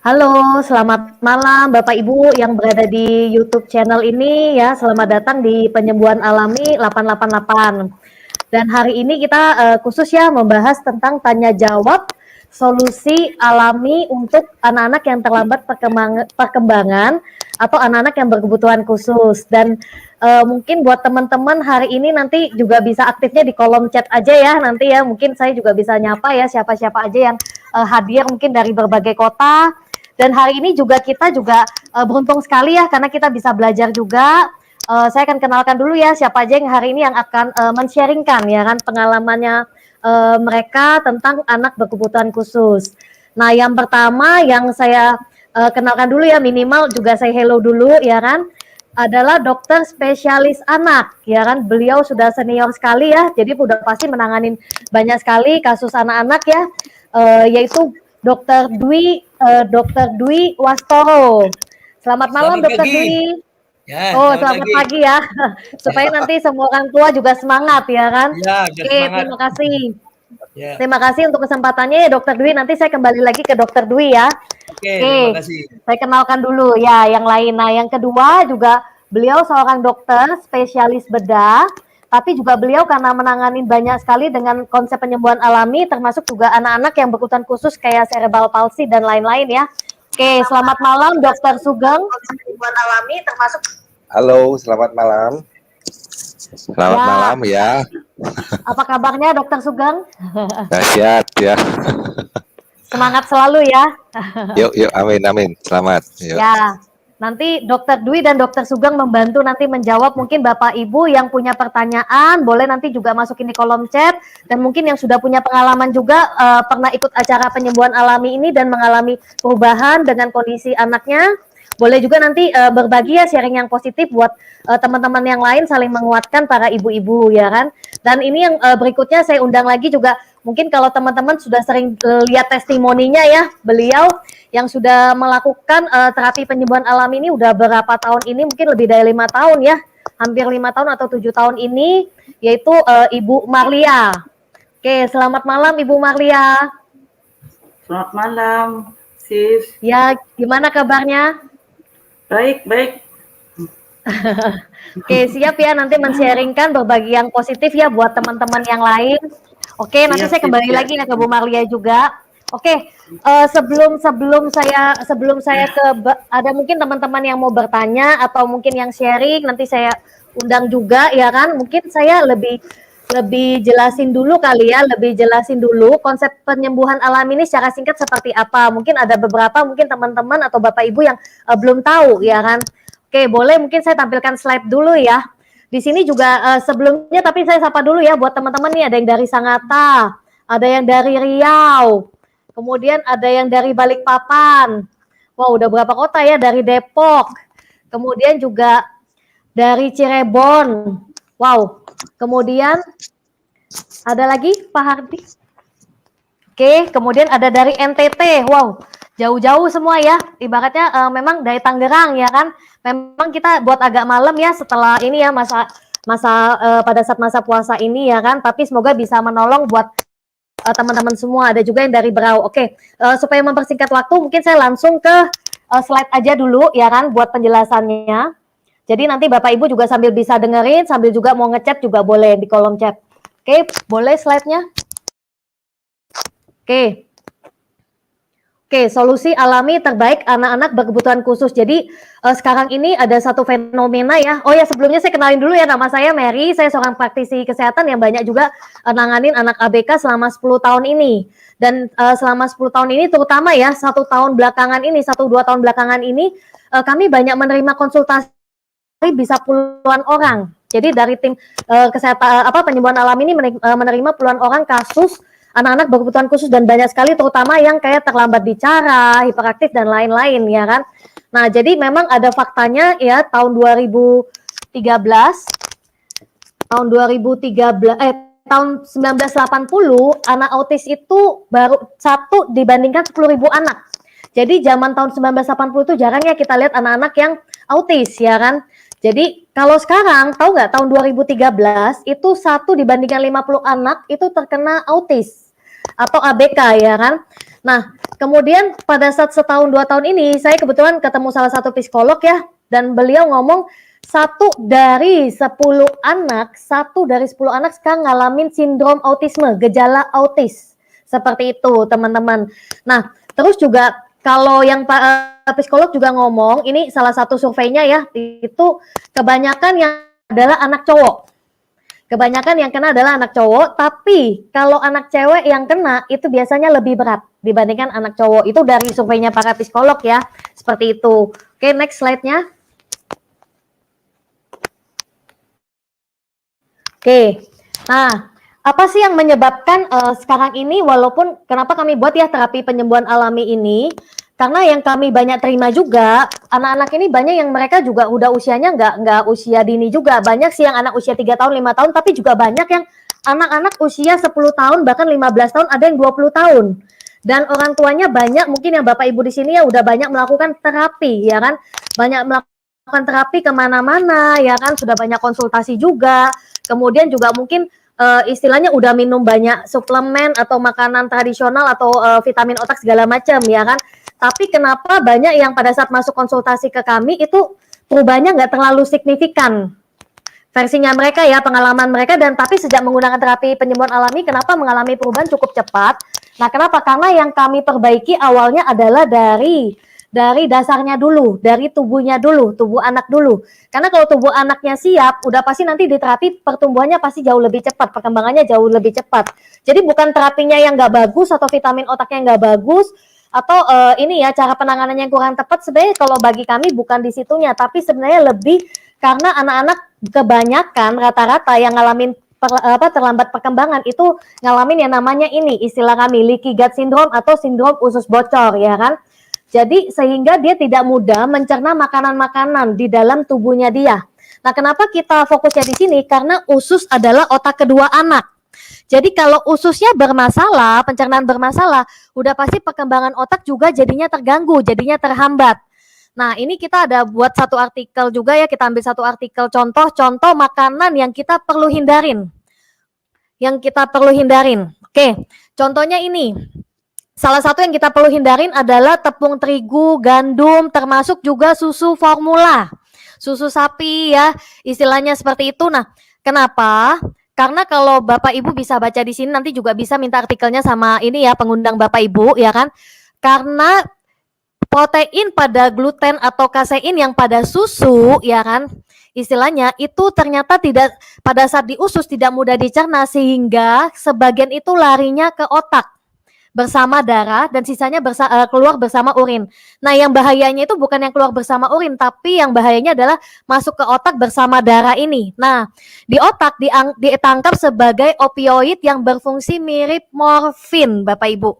Halo, selamat malam Bapak Ibu yang berada di YouTube channel ini ya. Selamat datang di Penyembuhan Alami 888. Dan hari ini kita khusus ya membahas tentang tanya jawab solusi alami untuk anak-anak yang terlambat perkembangan atau anak-anak yang berkebutuhan khusus. Dan mungkin buat teman-teman hari ini nanti juga bisa aktifnya di kolom chat aja ya nanti ya. Mungkin saya juga bisa nyapa ya siapa-siapa aja yang hadir mungkin dari berbagai kota. Dan hari ini juga kita juga beruntung sekali ya karena kita bisa belajar juga. Saya akan kenalkan dulu ya siapa aja yang hari ini yang akan men-sharingkan ya kan pengalamannya mereka tentang anak berkebutuhan khusus. Nah, yang pertama yang saya kenalkan dulu ya, minimal juga saya hello dulu ya kan, adalah dokter spesialis anak ya kan. Beliau sudah senior sekali ya, jadi udah pasti menanganin banyak sekali kasus anak-anak ya, yaitu Dokter Dwi Wastoro. Selamat malam Selamat Dokter pagi. Dwi. Ya, Oh, selamat selamat pagi. pagi ya. Supaya nanti semua orang tua juga semangat ya kan. Ya, biar Oke, semangat. terima kasih. Ya. Terima kasih untuk kesempatannya ya Dokter Dwi. Nanti saya kembali lagi ke Dokter Dwi ya. Oke, terima Oke, kasih. saya kenalkan dulu ya yang lain. Nah, yang kedua juga beliau seorang dokter spesialis bedah, tapi juga beliau karena menangani banyak sekali dengan konsep penyembuhan alami, termasuk juga anak-anak yang berkebutuhan khusus kayak cerebral palsy dan lain-lain ya. Oke, selamat malam Dokter Sugeng. Penyembuhan alami termasuk. Halo, selamat malam. Selamat Ya. malam ya. Apa kabarnya Dokter Sugeng? Dahsyat ya. Semangat selalu ya. Yuk, amin, amin. Selamat. Yuk. Ya, nanti Dokter Dwi dan Dokter Sugeng membantu nanti menjawab mungkin Bapak Ibu yang punya pertanyaan, boleh nanti juga masukin di kolom chat, dan mungkin yang sudah punya pengalaman juga pernah ikut acara penyembuhan alami ini dan mengalami perubahan dengan kondisi anaknya, boleh juga nanti berbagi ya sharing yang positif buat teman-teman yang lain saling menguatkan para ibu-ibu ya kan. Dan ini yang berikutnya saya undang lagi juga, mungkin kalau teman-teman sudah sering lihat testimoninya ya, beliau yang sudah melakukan terapi penyembuhan alami ini udah berapa tahun ini, mungkin lebih dari 5 tahun ya, hampir 5 tahun atau 7 tahun ini, yaitu Ibu Marlia. Oke, selamat malam Ibu Marlia. Selamat malam, Sis. Ya, gimana kabarnya? Baik, baik. Oke, siap ya nanti men-sharingkan berbagi yang positif ya buat teman-teman yang lain. Oke, nanti saya kembali lagi ya ke Bu Marlia juga. Oke, sebelum saya ke ada mungkin teman-teman yang mau bertanya atau mungkin yang sharing, nanti saya undang juga ya kan. Mungkin saya lebih jelasin dulu kali ya, lebih jelasin dulu konsep penyembuhan alami ini secara singkat seperti apa. Mungkin ada beberapa mungkin teman-teman atau Bapak Ibu yang belum tahu ya kan. Oke, boleh mungkin saya tampilkan slide dulu ya. Di sini juga sebelumnya, tapi saya sapa dulu ya buat teman-teman nih, ada yang dari Sangatta, ada yang dari Riau, kemudian ada yang dari Balikpapan. Wow, udah berapa kota ya, dari Depok, kemudian juga dari Cirebon. Wow, kemudian ada lagi Pak Hardi. Oke, kemudian ada dari NTT. Wow, jauh-jauh semua ya. Ibaratnya memang dari Tangerang ya kan. Memang kita buat agak malam ya setelah ini ya pada saat masa puasa ini ya kan. Tapi semoga bisa menolong buat teman-teman semua. Ada juga yang dari Berau. Oke, supaya mempersingkat waktu mungkin saya langsung ke slide aja dulu ya kan buat penjelasannya. Jadi nanti Bapak Ibu juga sambil bisa dengerin, sambil juga mau ngechat juga boleh di kolom chat. Oke, boleh slide-nya? Oke, solusi alami terbaik anak-anak berkebutuhan khusus. Jadi sekarang ini ada satu fenomena ya. Oh ya, sebelumnya saya kenalin dulu ya, nama saya Mary. Saya seorang praktisi kesehatan yang banyak juga nanganin anak ABK selama 10 tahun ini. Dan selama 10 tahun ini terutama ya, 1 tahun belakangan ini, 1-2 tahun belakangan ini, kami banyak menerima konsultasi bisa puluhan orang. Jadi dari tim kesehatan penyembuhan alami ini menerima puluhan orang kasus anak-anak berkebutuhan khusus dan banyak sekali terutama yang kayak terlambat bicara, hiperaktif dan lain-lain ya kan. Nah, jadi memang ada faktanya ya tahun 2013 tahun 1980 anak autis itu baru 1 dibandingkan 10.000 anak. Jadi zaman tahun 1980 itu jarang ya kita lihat anak-anak yang autis ya kan. Jadi kalau sekarang tahu nggak tahun 2013 itu 1 dibandingkan 50 anak itu terkena autis atau ABK ya kan. Nah, kemudian pada saat setahun 2 tahun ini, saya kebetulan ketemu salah satu psikolog ya, dan beliau ngomong 1 dari 10 anak sekarang ngalamin sindrom autisme, gejala autis. Seperti itu, teman-teman. Nah, terus juga kalau yang psikolog juga ngomong, ini salah satu surveinya ya, itu kebanyakan yang adalah anak cowok. Kebanyakan yang kena adalah anak cowok, tapi kalau anak cewek yang kena itu biasanya lebih berat dibandingkan anak cowok. Itu dari surveinya para psikolog ya, seperti itu. Oke, next slide-nya. Oke, nah apa sih yang menyebabkan sekarang ini, walaupun kenapa kami buat ya terapi penyembuhan alami ini, karena yang kami banyak terima juga, anak-anak ini banyak yang mereka juga udah usianya nggak usia dini juga, banyak sih yang anak usia 3 tahun, 5 tahun, tapi juga banyak yang anak-anak usia 10 tahun, bahkan 15 tahun, ada yang 20 tahun. Dan orang tuanya banyak, mungkin yang Bapak Ibu di sini ya udah banyak melakukan terapi, ya kan? Banyak melakukan terapi kemana-mana, ya kan? Sudah banyak konsultasi juga, kemudian juga mungkin istilahnya udah minum banyak suplemen atau makanan tradisional atau vitamin otak segala macam ya kan. Tapi kenapa banyak yang pada saat masuk konsultasi ke kami itu perubahannya nggak terlalu signifikan versinya mereka ya, pengalaman mereka, dan tapi sejak menggunakan terapi penyembuhan alami kenapa mengalami perubahan cukup cepat. Nah, kenapa? Karena yang kami perbaiki awalnya adalah dari dasarnya dulu, dari tubuhnya dulu, tubuh anak dulu. Karena kalau tubuh anaknya siap, udah pasti nanti di terapi pertumbuhannya pasti jauh lebih cepat, perkembangannya jauh lebih cepat. Jadi bukan terapinya yang nggak bagus atau vitamin otaknya nggak bagus, atau ini ya cara penanganannya yang kurang tepat. Sebenarnya kalau bagi kami bukan di situnya, tapi sebenarnya lebih karena anak-anak kebanyakan rata-rata yang ngalamin terlambat perkembangan itu ngalamin yang namanya ini, istilah kami leaky gut syndrome atau sindrom usus bocor ya kan. Jadi sehingga dia tidak mudah mencerna makanan-makanan di dalam tubuhnya dia. Nah, kenapa kita fokusnya di sini? Karena usus adalah otak kedua anak. Jadi kalau ususnya bermasalah, pencernaan bermasalah, udah pasti perkembangan otak juga jadinya terganggu, jadinya terhambat. Nah, ini kita ada buat satu artikel juga ya, kita ambil satu artikel contoh makanan yang kita perlu hindarin. Yang kita perlu hindarin. Oke, contohnya ini. Salah satu yang kita perlu hindarin adalah tepung terigu, gandum, termasuk juga susu formula. Susu sapi ya, istilahnya seperti itu. Nah, kenapa? Karena kalau Bapak Ibu bisa baca di sini, nanti juga bisa minta artikelnya sama ini ya, pengundang Bapak Ibu ya kan. Karena protein pada gluten atau kasein yang pada susu ya kan, istilahnya itu ternyata tidak pada saat di usus tidak mudah dicerna, sehingga sebagian itu larinya ke otak bersama darah dan sisanya keluar bersama urin. Nah, yang bahayanya itu bukan yang keluar bersama urin, tapi yang bahayanya adalah masuk ke otak bersama darah ini. Nah, di otak ditangkap sebagai opioid yang berfungsi mirip morfin, Bapak Ibu.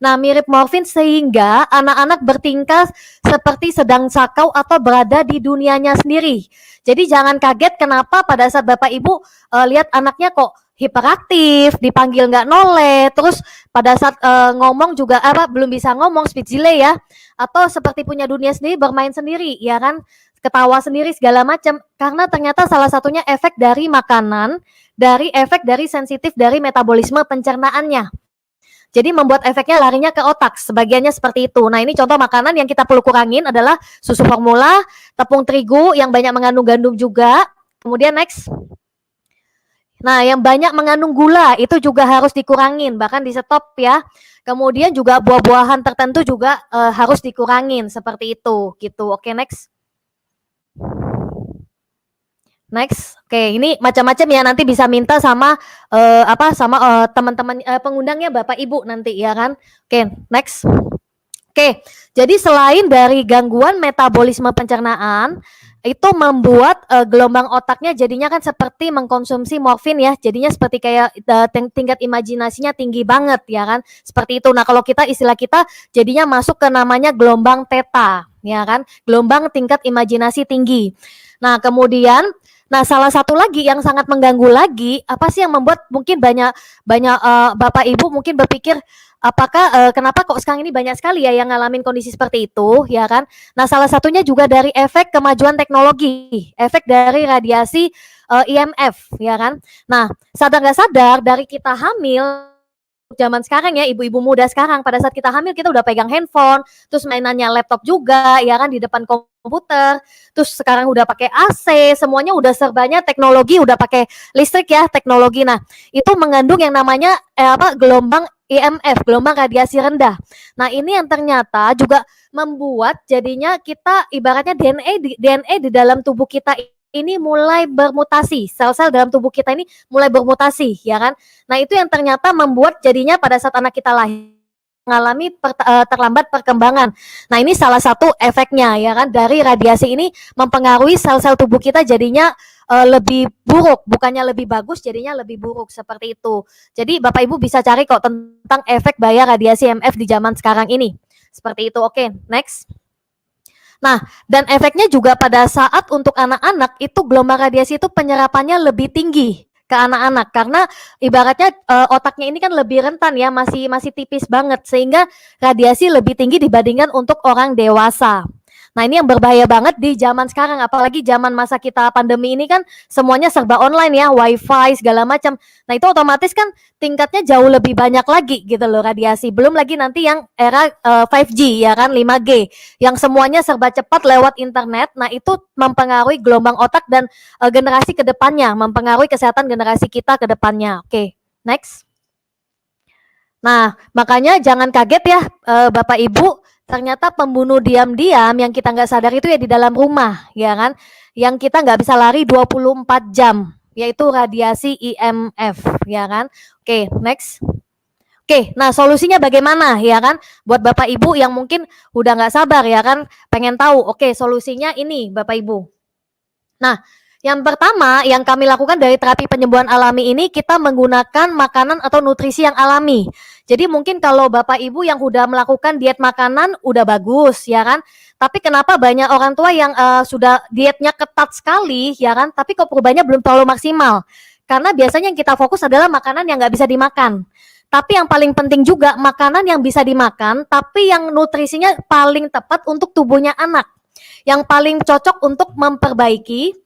Nah, mirip morfin sehingga anak-anak bertingkah seperti sedang sakau atau berada di dunianya sendiri. Jadi jangan kaget kenapa pada saat Bapak Ibu lihat anaknya kok hiperaktif, dipanggil nggak noleh, terus pada saat ngomong juga belum bisa ngomong, speech delay ya, atau seperti punya dunia sendiri, bermain sendiri, ya kan, ketawa sendiri segala macam, karena ternyata salah satunya efek dari makanan, dari efek dari sensitif dari metabolisme pencernaannya. Jadi membuat efeknya larinya ke otak, sebagiannya seperti itu. Nah, ini contoh makanan yang kita perlu kurangin adalah susu formula, tepung terigu yang banyak mengandung gandum juga. Kemudian next. Nah, yang banyak mengandung gula itu juga harus dikurangin, bahkan di stop ya. Kemudian juga buah-buahan tertentu juga harus dikurangin seperti itu, gitu. Oke, next. Next. Oke, ini macam-macam ya, nanti bisa minta sama teman-teman pengundangnya Bapak Ibu nanti ya kan. Oke, next. Oke, jadi selain dari gangguan metabolisme pencernaan, itu membuat gelombang otaknya jadinya kan seperti mengkonsumsi morfin ya, jadinya seperti kayak tingkat imajinasinya tinggi banget ya kan, seperti itu. Nah, kalau istilah kita jadinya masuk ke namanya gelombang theta ya kan, gelombang tingkat imajinasi tinggi. Nah, kemudian salah satu lagi yang sangat mengganggu lagi, apa sih yang membuat mungkin banyak Bapak Ibu mungkin berpikir apakah kenapa kok sekarang ini banyak sekali ya yang ngalamin kondisi seperti itu ya kan. Nah, salah satunya juga dari efek kemajuan teknologi, efek dari radiasi IMF ya kan. Nah, sadar nggak sadar dari kita hamil zaman sekarang ya, ibu-ibu muda sekarang pada saat kita hamil kita udah pegang handphone, terus mainannya laptop juga ya kan di depan komputer, terus sekarang udah pakai AC, semuanya udah serbanya teknologi, udah pakai listrik ya, teknologi. Nah, itu mengandung yang namanya gelombang IMF, gelombang radiasi rendah. Nah, ini yang ternyata juga membuat jadinya kita ibaratnya DNA di dalam tubuh kita ini mulai bermutasi, sel-sel dalam tubuh kita ini mulai bermutasi, ya kan? Nah, itu yang ternyata membuat jadinya pada saat anak kita lahir mengalami terlambat perkembangan. Nah, ini salah satu efeknya ya kan dari radiasi ini mempengaruhi sel-sel tubuh kita jadinya lebih buruk, bukannya lebih bagus jadinya lebih buruk seperti itu. Jadi Bapak Ibu bisa cari kok tentang efek bahaya radiasi IMF di zaman sekarang ini. Seperti itu. Oke, next. Nah, dan efeknya juga pada saat untuk anak-anak itu gelombang radiasi itu penyerapannya lebih tinggi ke anak-anak karena ibaratnya otaknya ini kan lebih rentan ya, masih tipis banget sehingga radiasi lebih tinggi dibandingkan untuk orang dewasa. Nah, ini yang berbahaya banget di zaman sekarang, apalagi zaman masa kita pandemi ini kan semuanya serba online ya, wifi segala macam. Nah, itu otomatis kan tingkatnya jauh lebih banyak lagi gitu loh radiasi. Belum lagi nanti yang era 5G ya kan, 5G yang semuanya serba cepat lewat internet. Nah, itu mempengaruhi gelombang otak dan generasi ke depannya, mempengaruhi kesehatan generasi kita ke depannya. Oke, next. Nah, makanya jangan kaget ya Bapak Ibu, ternyata pembunuh diam-diam yang kita nggak sadar itu ya di dalam rumah, ya kan? Yang kita nggak bisa lari 24 jam, yaitu radiasi IMF, ya kan? Oke, next. Oke, nah solusinya bagaimana, ya kan? Buat Bapak Ibu yang mungkin udah nggak sabar, ya kan? Pengen tahu, oke solusinya ini Bapak Ibu. Nah, yang pertama yang kami lakukan dari terapi penyembuhan alami ini, kita menggunakan makanan atau nutrisi yang alami. Jadi mungkin kalau Bapak Ibu yang udah melakukan diet makanan udah bagus ya kan. Tapi kenapa banyak orang tua yang sudah dietnya ketat sekali ya kan, tapi kok perubahannya belum terlalu maksimal. Karena biasanya yang kita fokus adalah makanan yang nggak bisa dimakan. Tapi yang paling penting juga makanan yang bisa dimakan, tapi yang nutrisinya paling tepat untuk tubuhnya anak. Yang paling cocok untuk memperbaiki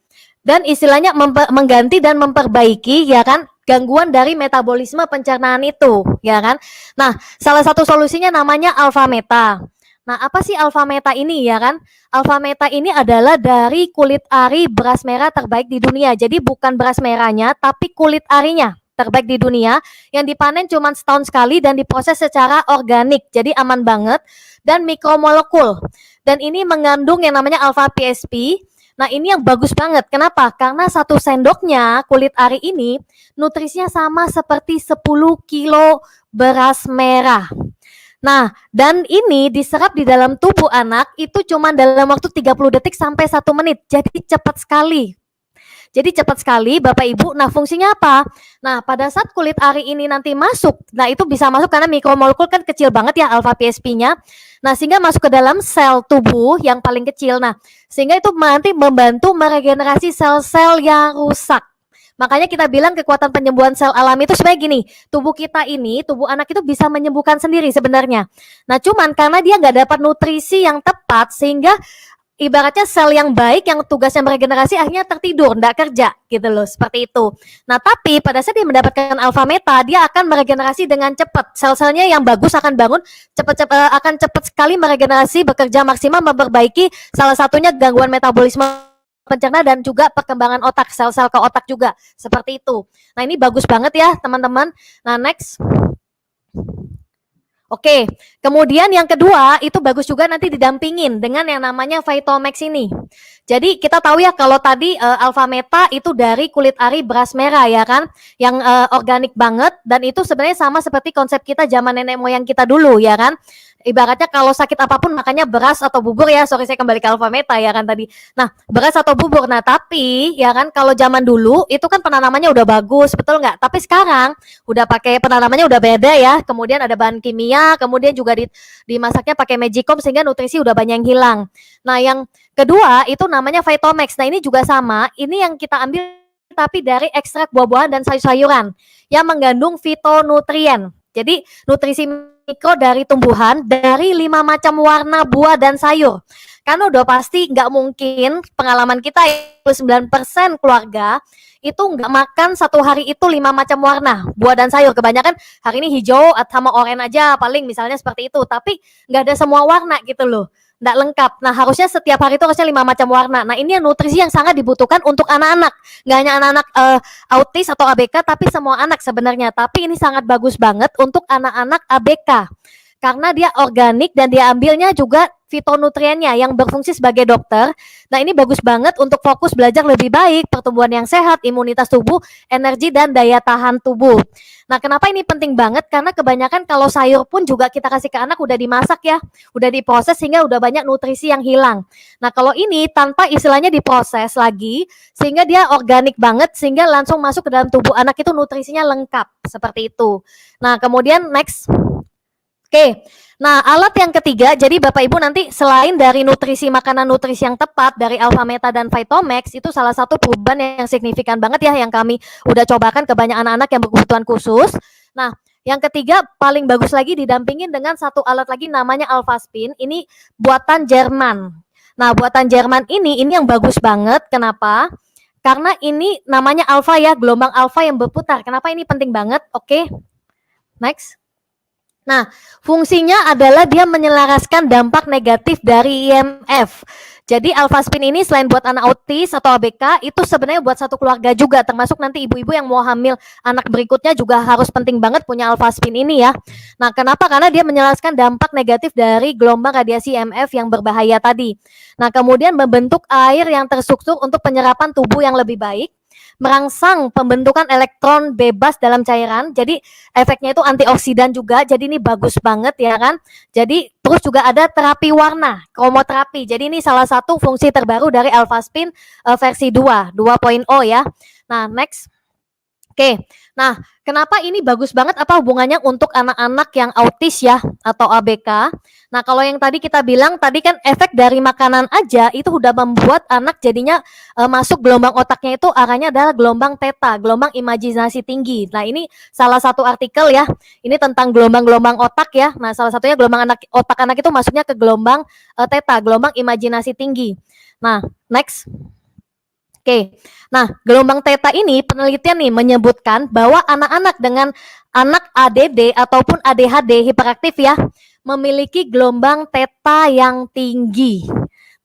dan istilahnya mengganti dan memperbaiki ya kan gangguan dari metabolisme pencernaan itu ya kan. Nah, salah satu solusinya namanya alpha meta. Nah, apa sih alpha meta ini ya kan? Alpha meta ini adalah dari kulit ari beras merah terbaik di dunia. Jadi bukan beras merahnya tapi kulit arinya terbaik di dunia yang dipanen cuma setahun sekali dan diproses secara organik. Jadi aman banget dan mikromolekul. Dan ini mengandung yang namanya alpha PSP. Nah, ini yang bagus banget. Kenapa? Karena 1 sendoknya kulit ari ini nutrisinya sama seperti 10 kilo beras merah. Nah, dan ini diserap di dalam tubuh anak itu cuma dalam waktu 30 detik sampai 1 menit. Jadi cepat sekali. Jadi cepat sekali Bapak Ibu. Nah, fungsinya apa? Nah, pada saat kulit ari ini nanti masuk, nah itu bisa masuk karena mikromolekul kan kecil banget ya alpha PSP-nya. Nah, sehingga masuk ke dalam sel tubuh yang paling kecil. Nah, sehingga itu nanti membantu meregenerasi sel-sel yang rusak. Makanya kita bilang kekuatan penyembuhan sel alami itu sebenarnya gini, tubuh kita ini, tubuh anak itu bisa menyembuhkan sendiri sebenarnya. Nah, cuman karena dia nggak dapat nutrisi yang tepat sehingga ibaratnya sel yang baik yang tugasnya meregenerasi akhirnya tertidur, enggak kerja gitu loh, seperti itu. Nah, tapi pada saat dia mendapatkan alpha meta, dia akan meregenerasi dengan cepat. Sel-selnya yang bagus akan bangun akan cepat sekali meregenerasi, bekerja maksimal, memperbaiki salah satunya gangguan metabolisme pencerna dan juga perkembangan otak, sel-sel ke otak juga, seperti itu. Nah, ini bagus banget ya, teman-teman. Nah, next. Oke, kemudian yang kedua itu bagus juga nanti didampingin dengan yang namanya Vitomax ini. Jadi kita tahu ya kalau tadi alpha meta itu dari kulit ari beras merah ya kan, yang organik banget dan itu sebenarnya sama seperti konsep kita zaman nenek moyang kita dulu ya kan. Ibaratnya kalau sakit apapun makanya beras atau bubur ya, sorry saya kembali ke alpha meta ya kan tadi. Nah, beras atau bubur. Nah, tapi ya kan kalau zaman dulu itu kan penanamannya udah bagus, betul nggak? Tapi sekarang udah pakai penanamannya udah beda ya. Kemudian ada bahan kimia, kemudian juga dimasaknya pakai magicom sehingga nutrisi udah banyak yang hilang. Nah, yang kedua itu namanya Vitomax. Nah, ini juga sama. Ini yang kita ambil tapi dari ekstrak buah-buahan dan sayur-sayuran yang mengandung fitonutrien. Jadi nutrisi mikro dari tumbuhan dari 5 macam warna buah dan sayur. Karena udah pasti nggak mungkin pengalaman kita 99% keluarga itu nggak makan satu hari itu 5 macam warna buah dan sayur. Kebanyakan hari ini hijau sama oranye aja paling misalnya seperti itu. Tapi nggak ada semua warna gitu loh. Nggak lengkap. Nah harusnya setiap hari itu harusnya 5 macam warna. Nah ini nutrisi yang sangat dibutuhkan untuk anak-anak. Nggak hanya anak-anak autis atau ABK, tapi semua anak sebenarnya. Tapi ini sangat bagus banget untuk anak-anak ABK. Karena dia organik dan dia ambilnya juga fitonutriennya yang berfungsi sebagai dokter. Nah ini bagus banget untuk fokus belajar lebih baik, pertumbuhan yang sehat, imunitas tubuh, energi dan daya tahan tubuh. Nah kenapa ini penting banget? Karena kebanyakan kalau sayur pun juga kita kasih ke anak udah dimasak ya, udah diproses sehingga udah banyak nutrisi yang hilang. Nah kalau ini tanpa istilahnya diproses lagi, sehingga dia organik banget, sehingga langsung masuk ke dalam tubuh anak itu nutrisinya lengkap, seperti itu. Nah kemudian next. Oke, nah alat yang ketiga, jadi Bapak Ibu nanti selain dari nutrisi makanan nutrisi yang tepat dari Alpha Meta dan Vitomax, itu salah satu perubahan yang signifikan banget ya yang kami udah cobakan ke banyak anak-anak yang berkebutuhan khusus. Nah, yang ketiga paling bagus lagi didampingin dengan satu alat lagi namanya Alpha Spin, ini buatan Jerman. Nah, buatan Jerman ini yang bagus banget, kenapa? Karena ini namanya alpha ya, gelombang alpha yang berputar. Kenapa ini penting banget? Oke, next. Nah, fungsinya adalah dia menyelaraskan dampak negatif dari IMF. Jadi Alpha Spin ini selain buat anak autis atau ABK, itu sebenarnya buat satu keluarga juga, termasuk nanti ibu-ibu yang mau hamil anak berikutnya juga harus penting banget punya Alpha Spin ini ya. Nah, kenapa? Karena dia menyelaraskan dampak negatif dari gelombang radiasi IMF yang berbahaya tadi. Nah, kemudian membentuk air yang terstruktur untuk penyerapan tubuh yang lebih baik, merangsang pembentukan elektron bebas dalam cairan. Jadi efeknya itu antioksidan juga. Jadi ini bagus banget ya kan. Jadi terus juga ada terapi warna, kromoterapi. Jadi ini salah satu fungsi terbaru dari Alpha Spin versi 2.0 ya. Nah, next. Oke, nah kenapa ini bagus banget? Apa hubungannya untuk anak-anak yang autis ya atau ABK? Nah kalau yang tadi kita bilang tadi kan efek dari makanan aja itu udah membuat anak jadinya masuk gelombang otaknya itu arahnya adalah gelombang theta, gelombang imajinasi tinggi. Nah ini salah satu artikel ya, ini tentang gelombang-gelombang otak ya. Nah salah satunya gelombang otak anak itu masuknya ke gelombang theta, gelombang imajinasi tinggi. Nah next. Oke, nah gelombang theta ini penelitian nih menyebutkan bahwa anak-anak dengan anak ADD ataupun ADHD hiperaktif ya memiliki gelombang theta yang tinggi.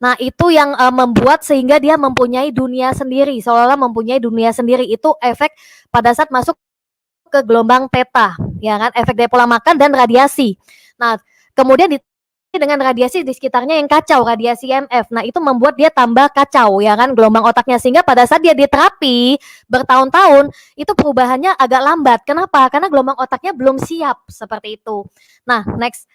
Nah itu yang membuat sehingga dia mempunyai dunia sendiri, seolah-olah mempunyai dunia sendiri. Itu efek pada saat masuk ke gelombang theta, ya kan? Efek dari pola makan dan radiasi. Nah kemudian dengan radiasi di sekitarnya yang kacau, radiasi IMF. Nah, itu membuat dia tambah kacau ya kan gelombang otaknya, sehingga pada saat dia diterapi bertahun-tahun itu perubahannya agak lambat. Kenapa? Karena gelombang otaknya belum siap seperti itu. Nah, next.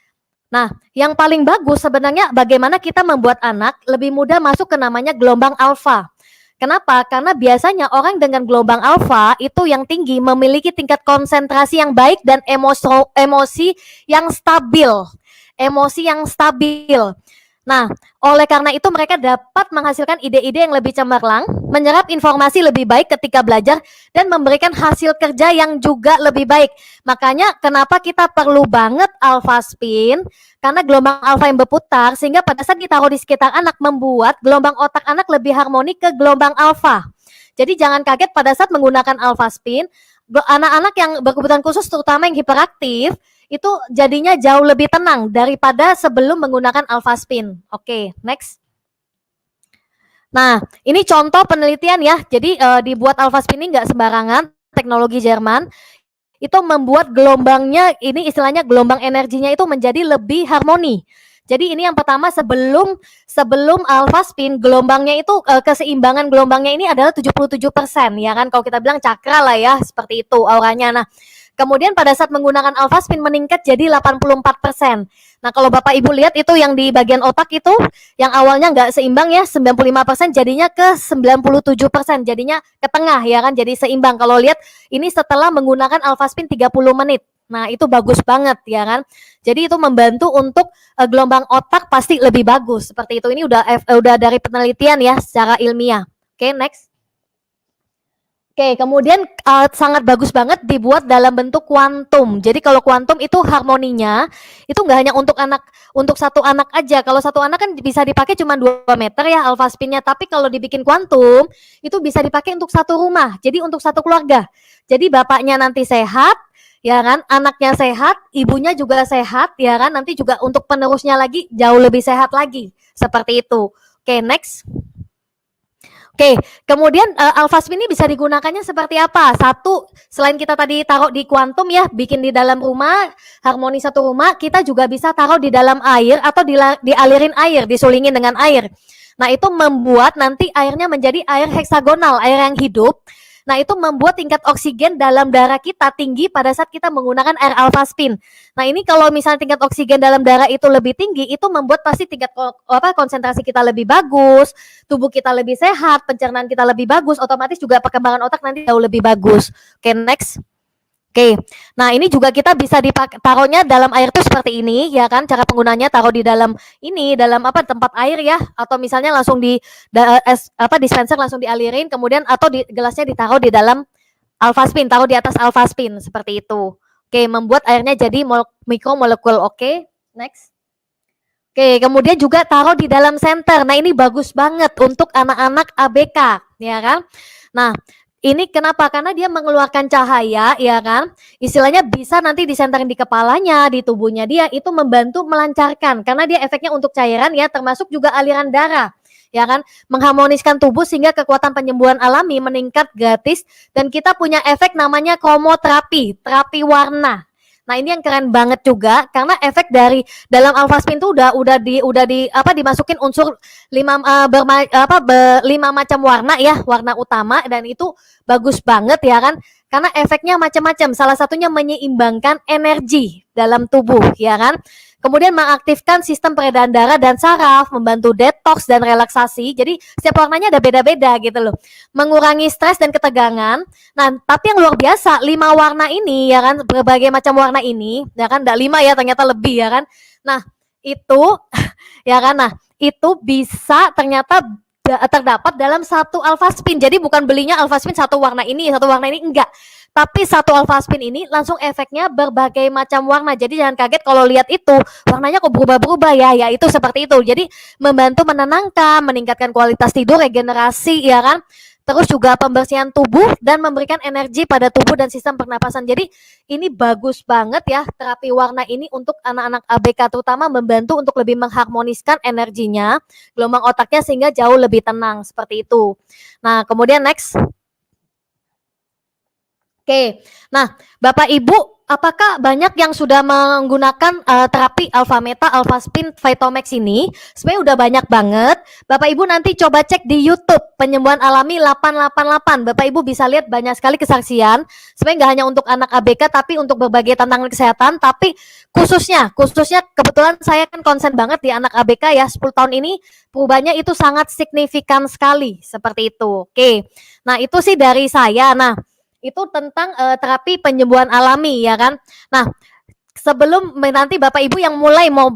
Nah, yang paling bagus sebenarnya bagaimana kita membuat anak lebih mudah masuk ke namanya gelombang alfa. Kenapa? Karena biasanya orang dengan gelombang alfa itu yang tinggi memiliki tingkat konsentrasi yang baik dan emosi yang stabil. Emosi yang stabil. Nah, oleh karena itu mereka dapat menghasilkan ide-ide yang lebih cemerlang, menyerap informasi lebih baik ketika belajar, dan memberikan hasil kerja yang juga lebih baik. Makanya kenapa kita perlu banget Alpha Spin, karena gelombang alfa yang berputar, sehingga pada saat ditaruh di sekitar anak, membuat gelombang otak anak lebih harmoni ke gelombang alfa. Jadi jangan kaget pada saat menggunakan Alpha Spin, anak-anak yang berkebutuhan khusus, terutama yang hiperaktif, itu jadinya jauh lebih tenang daripada sebelum menggunakan Alpha Spin. Oke, next. Nah, ini contoh penelitian ya. Jadi dibuat Alpha Spin ini nggak sembarangan, teknologi Jerman. Itu membuat gelombangnya, ini istilahnya gelombang energinya itu menjadi lebih harmoni. Jadi ini yang pertama sebelum Alpha Spin, gelombangnya itu keseimbangan gelombangnya ini adalah 77% ya kan. Kalau kita bilang cakra lah ya, seperti itu auranya. Nah, kemudian pada saat menggunakan Alpha Spin meningkat jadi 84%. Nah kalau Bapak Ibu lihat itu yang di bagian otak itu, yang awalnya nggak seimbang ya 95% jadinya ke 97%, jadinya ke tengah ya kan, jadi seimbang. Kalau lihat ini setelah menggunakan Alpha Spin 30 menit. Nah itu bagus banget ya kan. Jadi itu membantu untuk gelombang otak pasti lebih bagus. Seperti itu, ini udah dari penelitian ya secara ilmiah. Oke, next. Oke, kemudian sangat bagus banget dibuat dalam bentuk kuantum. Jadi kalau kuantum itu harmoninya itu nggak hanya untuk satu anak aja. Kalau satu anak kan bisa dipakai cuma 2 meter ya alpha spin-nya, tapi kalau dibikin kuantum itu bisa dipakai untuk satu rumah. Jadi untuk satu keluarga. Jadi bapaknya nanti sehat, ya kan? Anaknya sehat, ibunya juga sehat, ya kan? Nanti juga untuk penerusnya lagi jauh lebih sehat lagi. Seperti itu. Oke, next. Oke, kemudian alpha spin ini bisa digunakannya seperti apa? Satu, selain kita tadi taruh di kuantum ya, bikin di dalam rumah, harmoni satu rumah, kita juga bisa taruh di dalam air atau dialirin air, disulingin dengan air. Nah, itu membuat nanti airnya menjadi air heksagonal, air yang hidup. Nah, itu membuat tingkat oksigen dalam darah kita tinggi pada saat kita menggunakan air alpha spin. Nah, ini kalau misalnya tingkat oksigen dalam darah itu lebih tinggi, itu membuat pasti tingkat konsentrasi kita lebih bagus, tubuh kita lebih sehat, pencernaan kita lebih bagus, otomatis juga perkembangan otak nanti jauh lebih bagus. Oke, next. Oke, nah ini juga kita bisa taruhnya dalam air tuh seperti ini, ya kan? Cara penggunanya taruh di dalam dalam tempat air ya, atau misalnya langsung dispenser langsung dialirin, kemudian atau gelasnya ditaruh di dalam alpha spin, taruh di atas alpha spin seperti itu. Oke, membuat airnya jadi mikromolekul. Oke, next. Oke, kemudian juga taruh di dalam senter. Nah, ini bagus banget untuk anak-anak ABK, ya kan? Nah, ini kenapa? Karena dia mengeluarkan cahaya, ya kan? Istilahnya bisa nanti disenterin di kepalanya, di tubuhnya dia, itu membantu melancarkan. Karena dia efeknya untuk cairan ya, termasuk juga aliran darah. Ya kan, mengharmoniskan tubuh sehingga kekuatan penyembuhan alami meningkat gratis, dan kita punya efek namanya kromoterapi, terapi warna. Nah, ini yang keren banget juga karena efek dari dalam alpha spin tuh dimasukin unsur 5 macam warna ya, warna utama, dan itu bagus banget ya kan. Karena efeknya macam-macam. Salah satunya menyeimbangkan energi dalam tubuh ya kan. Kemudian mengaktifkan sistem peredaran darah dan saraf, membantu detox dan relaksasi. Jadi setiap warnanya ada beda-beda gitu loh. Mengurangi stres dan ketegangan. Nah, tapi yang luar biasa 5 warna ini ya kan, berbagai macam warna ini ya kan, enggak 5 ya, ternyata lebih ya kan. Nah, itu ya kan. Nah, itu bisa ternyata terdapat dalam satu alpha spin. Jadi bukan belinya alpha spin satu warna ini enggak. Tapi satu alpha spin ini langsung efeknya berbagai macam warna. Jadi jangan kaget kalau lihat itu warnanya kok berubah-berubah ya. Ya itu seperti itu. Jadi membantu menenangkan, meningkatkan kualitas tidur, regenerasi ya kan. Terus juga pembersihan tubuh dan memberikan energi pada tubuh dan sistem pernapasan. Jadi ini bagus banget ya terapi warna ini untuk anak-anak ABK, terutama membantu untuk lebih mengharmoniskan energinya, gelombang otaknya sehingga jauh lebih tenang seperti itu. Nah, kemudian next. Oke, nah Bapak Ibu, apakah banyak yang sudah menggunakan terapi alpha meta, alpha spin, Vitomax ini? Sebenarnya udah banyak banget. Bapak Ibu nanti coba cek di YouTube penyembuhan alami 888. Bapak Ibu bisa lihat banyak sekali kesaksian. Sebenarnya nggak hanya untuk anak ABK, tapi untuk berbagai tantangan kesehatan. Tapi khususnya kebetulan saya kan konsen banget di anak ABK ya. 10 tahun ini perubahannya itu sangat signifikan sekali seperti itu. Oke, nah itu sih dari saya. Nah, itu tentang terapi penyembuhan alami ya kan. Nah, sebelum nanti Bapak Ibu yang mau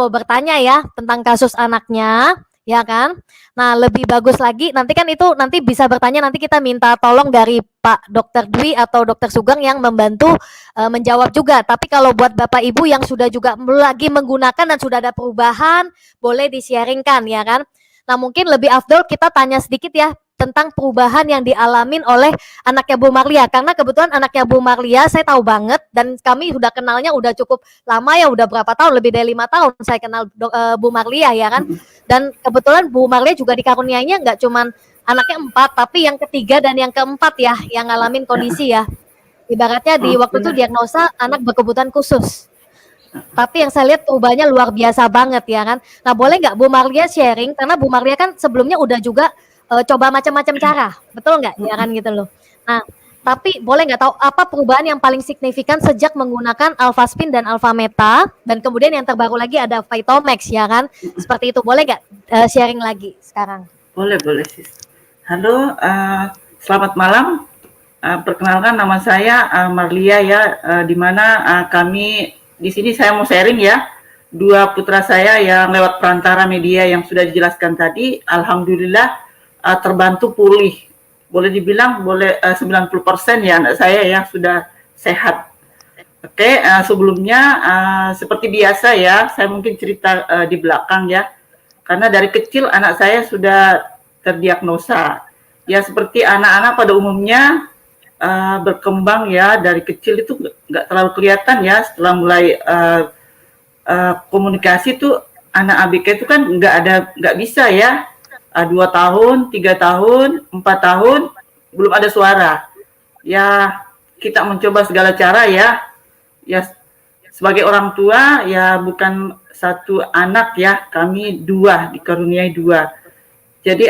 bertanya ya tentang kasus anaknya ya kan. Nah, lebih bagus lagi nanti kan itu nanti bisa bertanya, nanti kita minta tolong dari Pak Dr. Dwi atau Dr. Sugeng yang membantu menjawab juga. Tapi kalau buat Bapak Ibu yang sudah juga lagi menggunakan dan sudah ada perubahan, boleh di-sharingkan ya kan. Nah, mungkin lebih afdol kita tanya sedikit ya tentang perubahan yang dialamin oleh anaknya Bu Marlia, karena kebetulan anaknya Bu Marlia saya tahu banget dan kami sudah kenalnya udah cukup lama ya, udah berapa tahun, lebih dari 5 tahun saya kenal Bu Marlia ya kan. Dan kebetulan Bu Marlia juga dikaruniainya nggak cuman anaknya 4, tapi yang ketiga dan yang keempat ya yang ngalamin kondisi ya, ibaratnya di waktu itu diagnosa anak berkebutuhan khusus. Tapi yang saya lihat perubahannya luar biasa banget ya kan. Nah, boleh nggak Bu Marlia sharing, karena Bu Marlia kan sebelumnya udah juga coba macam-macam cara, betul nggak? Ya kan gitu loh. Nah, tapi boleh nggak tahu apa perubahan yang paling signifikan sejak menggunakan alpha spin dan alpha meta, dan kemudian yang terbaru lagi ada Vitomax ya kan? Seperti itu, boleh nggak sharing lagi sekarang? Boleh sis. Halo, selamat malam. Perkenalkan nama saya Marlia ya, di mana kami di sini saya mau sharing ya. 2 putra saya yang lewat perantara media yang sudah dijelaskan tadi, alhamdulillah terbantu pulih boleh dibilang 90% ya anak saya ya sudah sehat. Oke, sebelumnya seperti biasa ya, saya mungkin cerita di belakang ya, karena dari kecil anak saya sudah terdiagnosa. Ya seperti anak-anak pada umumnya berkembang ya dari kecil itu nggak terlalu kelihatan ya, setelah mulai komunikasi tuh anak ABK itu kan nggak bisa ya, 2 tahun, 3 tahun, 4 tahun belum ada suara. Ya kita mencoba segala cara ya sebagai orang tua ya, bukan satu anak ya, kami dikaruniai 2. Jadi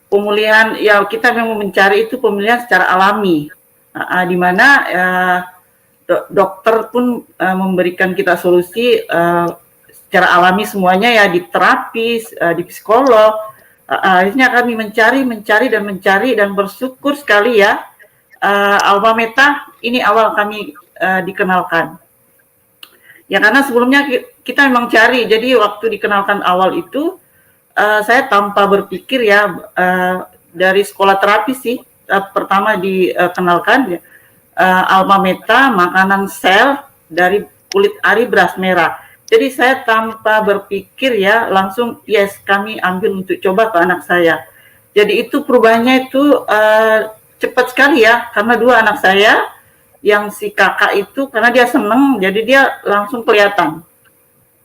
pemulihan ya kita memang mencari itu pemulihan secara alami, di mana dokter pun memberikan kita solusi secara alami semuanya ya, di terapis, di psikolog. Akhirnya kami mencari dan bersyukur sekali ya, Alpha Meta ini awal kami dikenalkan. Ya karena sebelumnya kita memang cari, jadi waktu dikenalkan awal itu saya tanpa berpikir ya, dari sekolah terapi sih pertama dikenalkan Alpha Meta makanan sel dari kulit ari beras merah. Jadi saya tanpa berpikir ya langsung yes, kami ambil untuk coba ke anak saya. Jadi itu perubahannya itu cepat sekali ya, karena 2 anak saya, yang si kakak itu karena dia seneng, jadi dia langsung kelihatan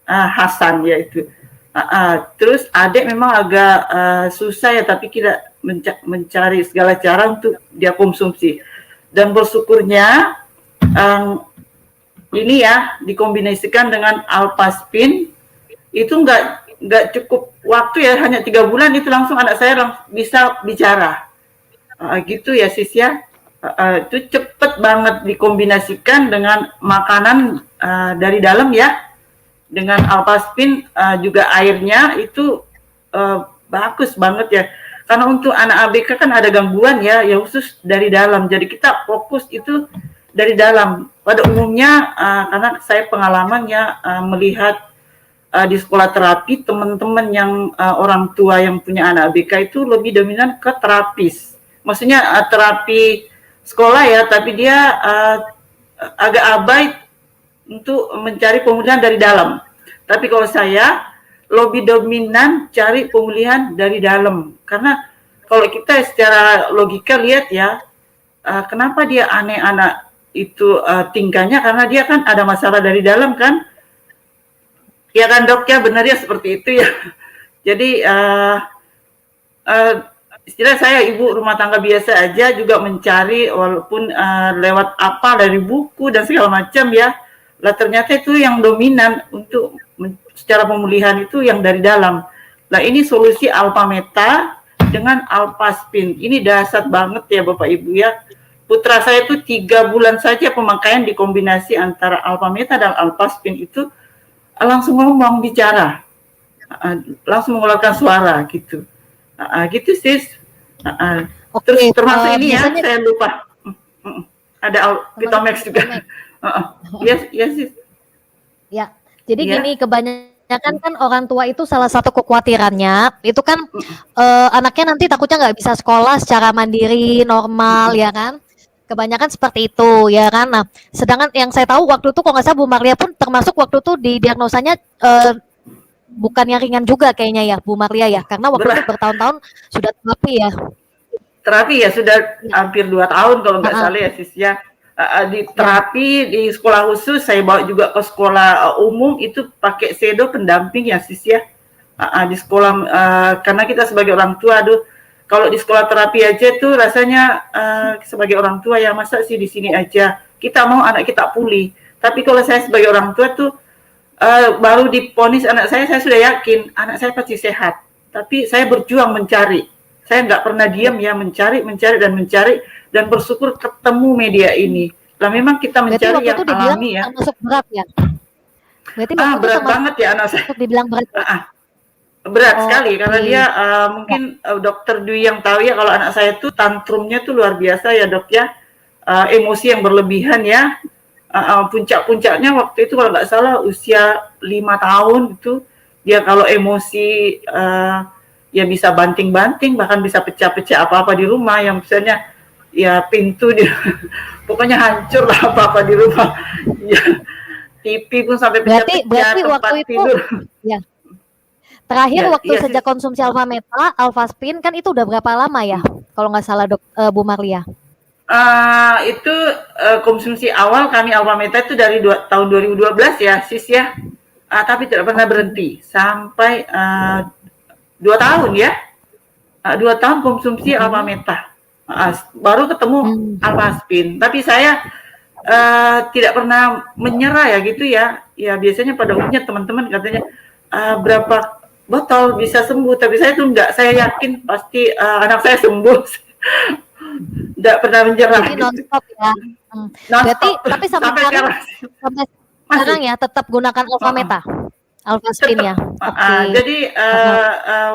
Hasan ya itu. Terus adik memang agak susah ya, tapi kita mencari segala cara untuk dia konsumsi. Dan bersyukurnya ini ya dikombinasikan dengan Alpaspin, itu nggak cukup waktu ya, hanya 3 bulan itu langsung anak saya bisa bicara. Gitu ya sis ya, itu cepet banget dikombinasikan dengan makanan dari dalam ya, dengan Alpaspin juga airnya itu bagus banget ya, karena untuk anak ABK kan ada gangguan ya khusus dari dalam, jadi kita fokus itu dari dalam. Pada umumnya karena saya pengalaman ya melihat di sekolah terapi teman-teman yang orang tua yang punya anak ABK itu lebih dominan ke terapis. Maksudnya terapi sekolah ya, tapi dia agak abai untuk mencari pemulihan dari dalam. Tapi kalau saya lebih dominan cari pemulihan dari dalam, karena kalau kita secara logika lihat ya, kenapa dia aneh anak itu tingkahnya, karena dia kan ada masalah dari dalam kan, ya kan dok ya, benar ya seperti itu ya. Jadi istilah saya ibu rumah tangga biasa aja juga mencari, walaupun lewat apa dari buku dan segala macam ya, lah ternyata itu yang dominan untuk secara pemulihan itu yang dari dalam. Nah ini solusi Alpha Meta dengan Alpaspin, ini dahsyat banget ya Bapak Ibu ya. Putra saya itu 3 bulan saja pemakaian dikombinasi antara Alpha Meta dan Alpaspin itu langsung ngomong, bicara, langsung mengeluarkan suara gitu. Gitu sis. Terus termasuk ini ya, saya lupa ada Vitamex juga. Yes sis. Ya, jadi gini, kebanyakan kan orang tua itu salah satu kekhawatirannya itu kan anaknya nanti takutnya nggak bisa sekolah secara mandiri normal ya kan. Kebanyakan seperti itu ya kan. Nah, sedangkan yang saya tahu waktu itu kalau nggak salah Bu Marlia pun termasuk waktu itu di diagnosanya bukan yang ringan juga kayaknya ya Bu Marlia ya, karena waktu itu bertahun-tahun sudah terapi ya, sudah hampir 2 tahun kalau nggak salah ya sis ya. Di terapi di sekolah khusus, saya bawa juga ke sekolah umum itu pakai sedo pendamping ya sis ya. Di sekolah karena kita sebagai orang tua, kalau di sekolah terapi aja tuh rasanya sebagai orang tua ya masa sih di sini aja, kita mau anak kita pulih. Tapi kalau saya sebagai orang tua tuh baru diponis anak saya sudah yakin anak saya pasti sehat. Tapi saya berjuang mencari, saya nggak pernah diam ya, mencari dan bersyukur ketemu media ini. Lah memang kita mencari yang alami ya. Termasuk berat ya. Berarti berat banget ya anak saya. Dibilang berat. Berat sekali karena dia mungkin dokter Dwi yang tahu ya, kalau anak saya tuh tantrumnya tuh luar biasa ya dok ya, emosi yang berlebihan ya. Puncak-puncaknya waktu itu kalau nggak salah usia 5 tahun itu dia kalau emosi ya bisa banting-banting, bahkan bisa pecah-pecah apa-apa di rumah, yang misalnya ya pintu dia pokoknya hancur lah apa-apa di rumah. Ya, TV pun sampai Berarti pecah-pecah, tempat waktu itu tidur. ya. Terakhir Ya, waktu iya sih. sejak konsumsi Alfameta, Alfaspin kan itu udah berapa lama ya? Kalau nggak salah Bu Marlia. Itu konsumsi awal kami Alfameta itu dari tahun 2012 ya, Sis ya. Tapi tidak pernah berhenti sampai 2 tahun ya. 2 tahun konsumsi Alfameta. Baru ketemu Alfaspin. Tapi saya tidak pernah menyerah ya gitu ya. Ya biasanya pada umumnya teman-teman katanya berapa botol bisa sembuh, tapi saya tuh enggak. Saya yakin pasti anak saya sembuh. Tidak pernah menyerah. Jadi non-stop ya. Berarti tapi sampai sekarang ya tetap gunakan Alfameta, Alfaspin ya. Jadi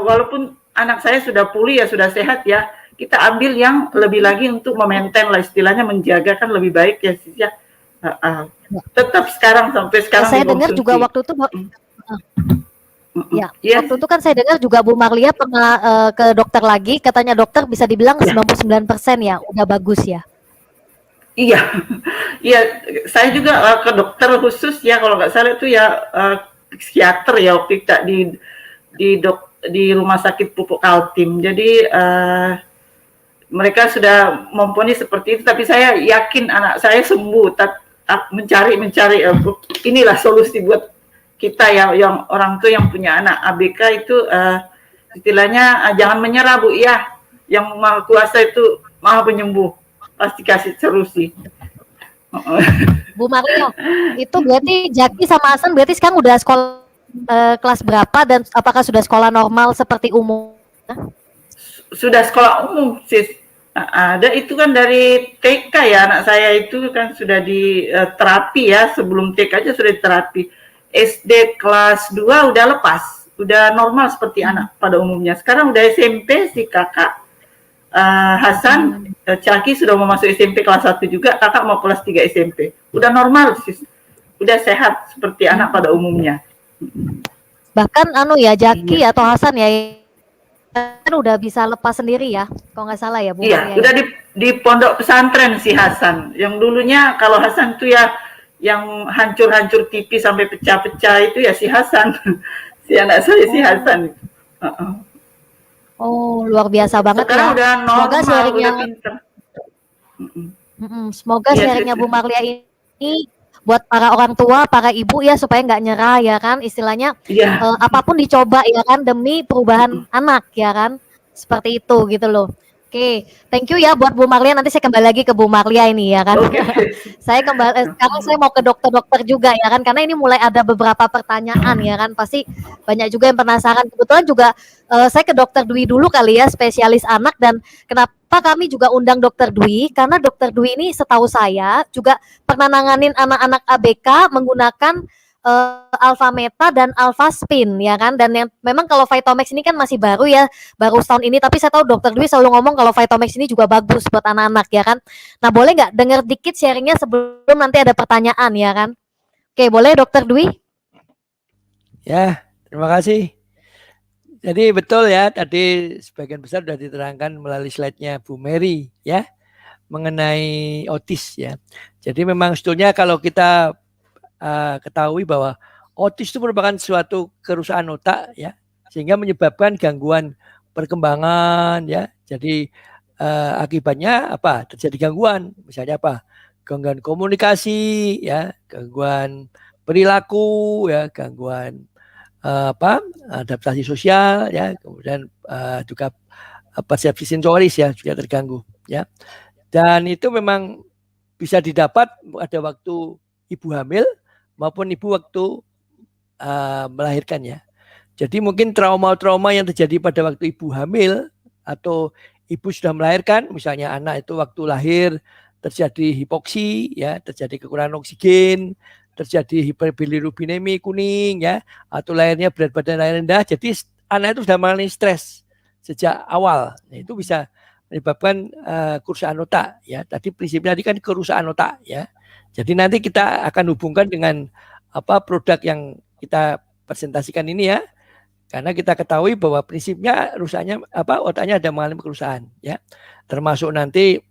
walaupun anak saya sudah pulih ya, sudah sehat ya, kita ambil yang lebih lagi untuk memaintain lah, istilahnya menjaga kan lebih baik ya Sis ya. Tetap sampai sekarang saya dengar juga waktu itu ya, waktu itu kan saya dengar juga Bu Marlia pernah ke dokter lagi, katanya dokter bisa dibilang 99% ya, udah bagus ya. Iya, iya, saya juga ke dokter khusus ya, kalau nggak salah itu ya psikiater ya, waktu itu di rumah sakit Pupuk Kaltim. Jadi mereka sudah mempunyai seperti itu, tapi saya yakin anak saya sembuh. Mencari inilah solusi buat kita ya, yang orang tua yang punya anak ABK itu istilahnya jangan menyerah Bu ya, yang Maha Kuasa itu Maha Penyembuh, pasti kasih solusi. Bu Marlia, itu berarti Jaki sama Hasan berarti sekarang udah sekolah kelas berapa dan apakah sudah sekolah normal seperti umum? Sudah sekolah umum Sis. Ada itu kan dari TK ya, anak saya itu kan sudah di terapi ya, sebelum TK aja sudah di terapi. SD kelas 2 udah lepas, udah normal seperti anak pada umumnya. Sekarang udah SMP si kakak Hasan, Caki sudah mau masuk SMP kelas 1 juga, kakak mau kelas 3 SMP. Udah normal Sis, udah sehat seperti anak pada umumnya. Bahkan Jaki atau Hasan ya kan udah bisa lepas sendiri ya, kalau nggak salah ya Bu. Iya, udah di pondok pesantren si Hasan. Yang dulunya kalau Hasan tuh ya yang hancur-hancur TV sampai pecah-pecah itu ya si Hasan. Si anak saya si Hasan. Oh, luar biasa banget. Sekarang ya. Udah normal, semoga sharingnya semoga sharingnya Bu Marlia ini buat para orang tua, para ibu ya, supaya nggak nyerah ya kan, istilahnya apapun dicoba ya kan, demi perubahan anak ya kan, seperti itu gitu loh. Oke, thank you ya buat Bu Marlia. Nanti saya kembali lagi ke Bu Marlia ini ya kan. Saya sekarang saya mau ke dokter-dokter juga ya kan, karena ini mulai ada beberapa pertanyaan ya kan, pasti banyak juga yang penasaran. Kebetulan juga saya ke Dokter Dwi dulu kali ya, spesialis anak. Dan kenapa kami juga undang Dokter Dwi, karena Dokter Dwi ini setahu saya juga pernah nanganin anak-anak ABK menggunakan Alfameta dan Alfaspin ya kan. Dan yang memang kalau Vitomax ini kan masih baru ya, baru setahun ini, tapi saya tahu Dokter Dwi selalu ngomong kalau Vitomax ini juga bagus buat anak-anak ya kan. Nah, boleh nggak dengar dikit sharingnya sebelum nanti ada pertanyaan ya kan? Oke, boleh Dokter Dwi? Ya, terima kasih. Jadi betul ya, tadi sebagian besar sudah diterangkan melalui slide-nya Bu Mary ya, mengenai otis ya. Jadi memang sebetulnya kalau kita ketahui bahwa otis itu merupakan suatu kerusakan otak ya, sehingga menyebabkan gangguan perkembangan ya. Jadi akibatnya apa? Terjadi gangguan, misalnya apa? Gangguan komunikasi ya, gangguan perilaku ya, gangguan adaptasi sosial ya, kemudian juga persepsi sensoris ya juga terganggu ya. Dan itu memang bisa didapat pada waktu ibu hamil maupun ibu waktu melahirkan ya. Jadi mungkin trauma-trauma yang terjadi pada waktu ibu hamil atau ibu sudah melahirkan, misalnya anak itu waktu lahir terjadi hipoksi ya, terjadi kekurangan oksigen, terjadi hiperbilirubinemi kuning ya, atau lahirnya berat badan lahir rendah, jadi anak itu sudah mengalami stres sejak awal. Nah, itu bisa menyebabkan kerusakan otak ya. Tadi prinsipnya tadi kan kerusakan otak ya. Jadi nanti kita akan hubungkan dengan produk yang kita presentasikan ini ya. Karena kita ketahui bahwa prinsipnya rusaknya otaknya ada mengalami kerusakan ya. Termasuk nanti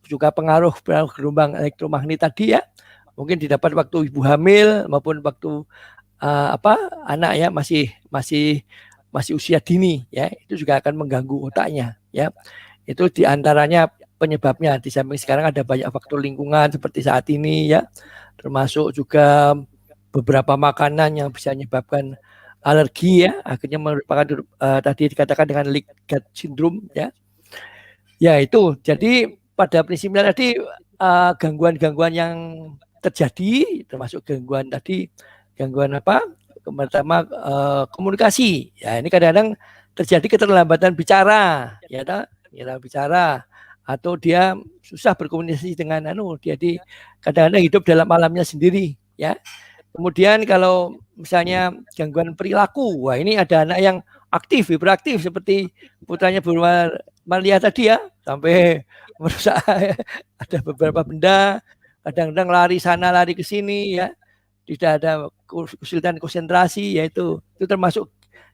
juga pengaruh gelombang elektromagnet tadi ya. Mungkin didapat waktu ibu hamil maupun waktu anak ya masih usia dini ya. Itu juga akan mengganggu otaknya ya. Itu diantaranya penyebabnya. Di samping sekarang ada banyak faktor lingkungan seperti saat ini ya. Termasuk juga beberapa makanan yang bisa menyebabkan alergi ya, akhirnya merupakan tadi dikatakan dengan leak gut syndrome ya. Ya itu, jadi pada prinsipnya tadi gangguan-gangguan yang terjadi, termasuk gangguan pertama komunikasi. Ya ini kadang-kadang terjadi keterlambatan bicara, ya bicara atau dia susah berkomunikasi dengan jadi kadang-kadang hidup dalam alamnya sendiri ya. Kemudian kalau misalnya gangguan perilaku, wah ini ada anak yang aktif, hiperaktif seperti putranya Bu Malia tadi ya, sampai merusak ada beberapa benda, kadang-kadang lari sana lari ke sini ya, tidak ada kesulitan konsentrasi, yaitu itu termasuk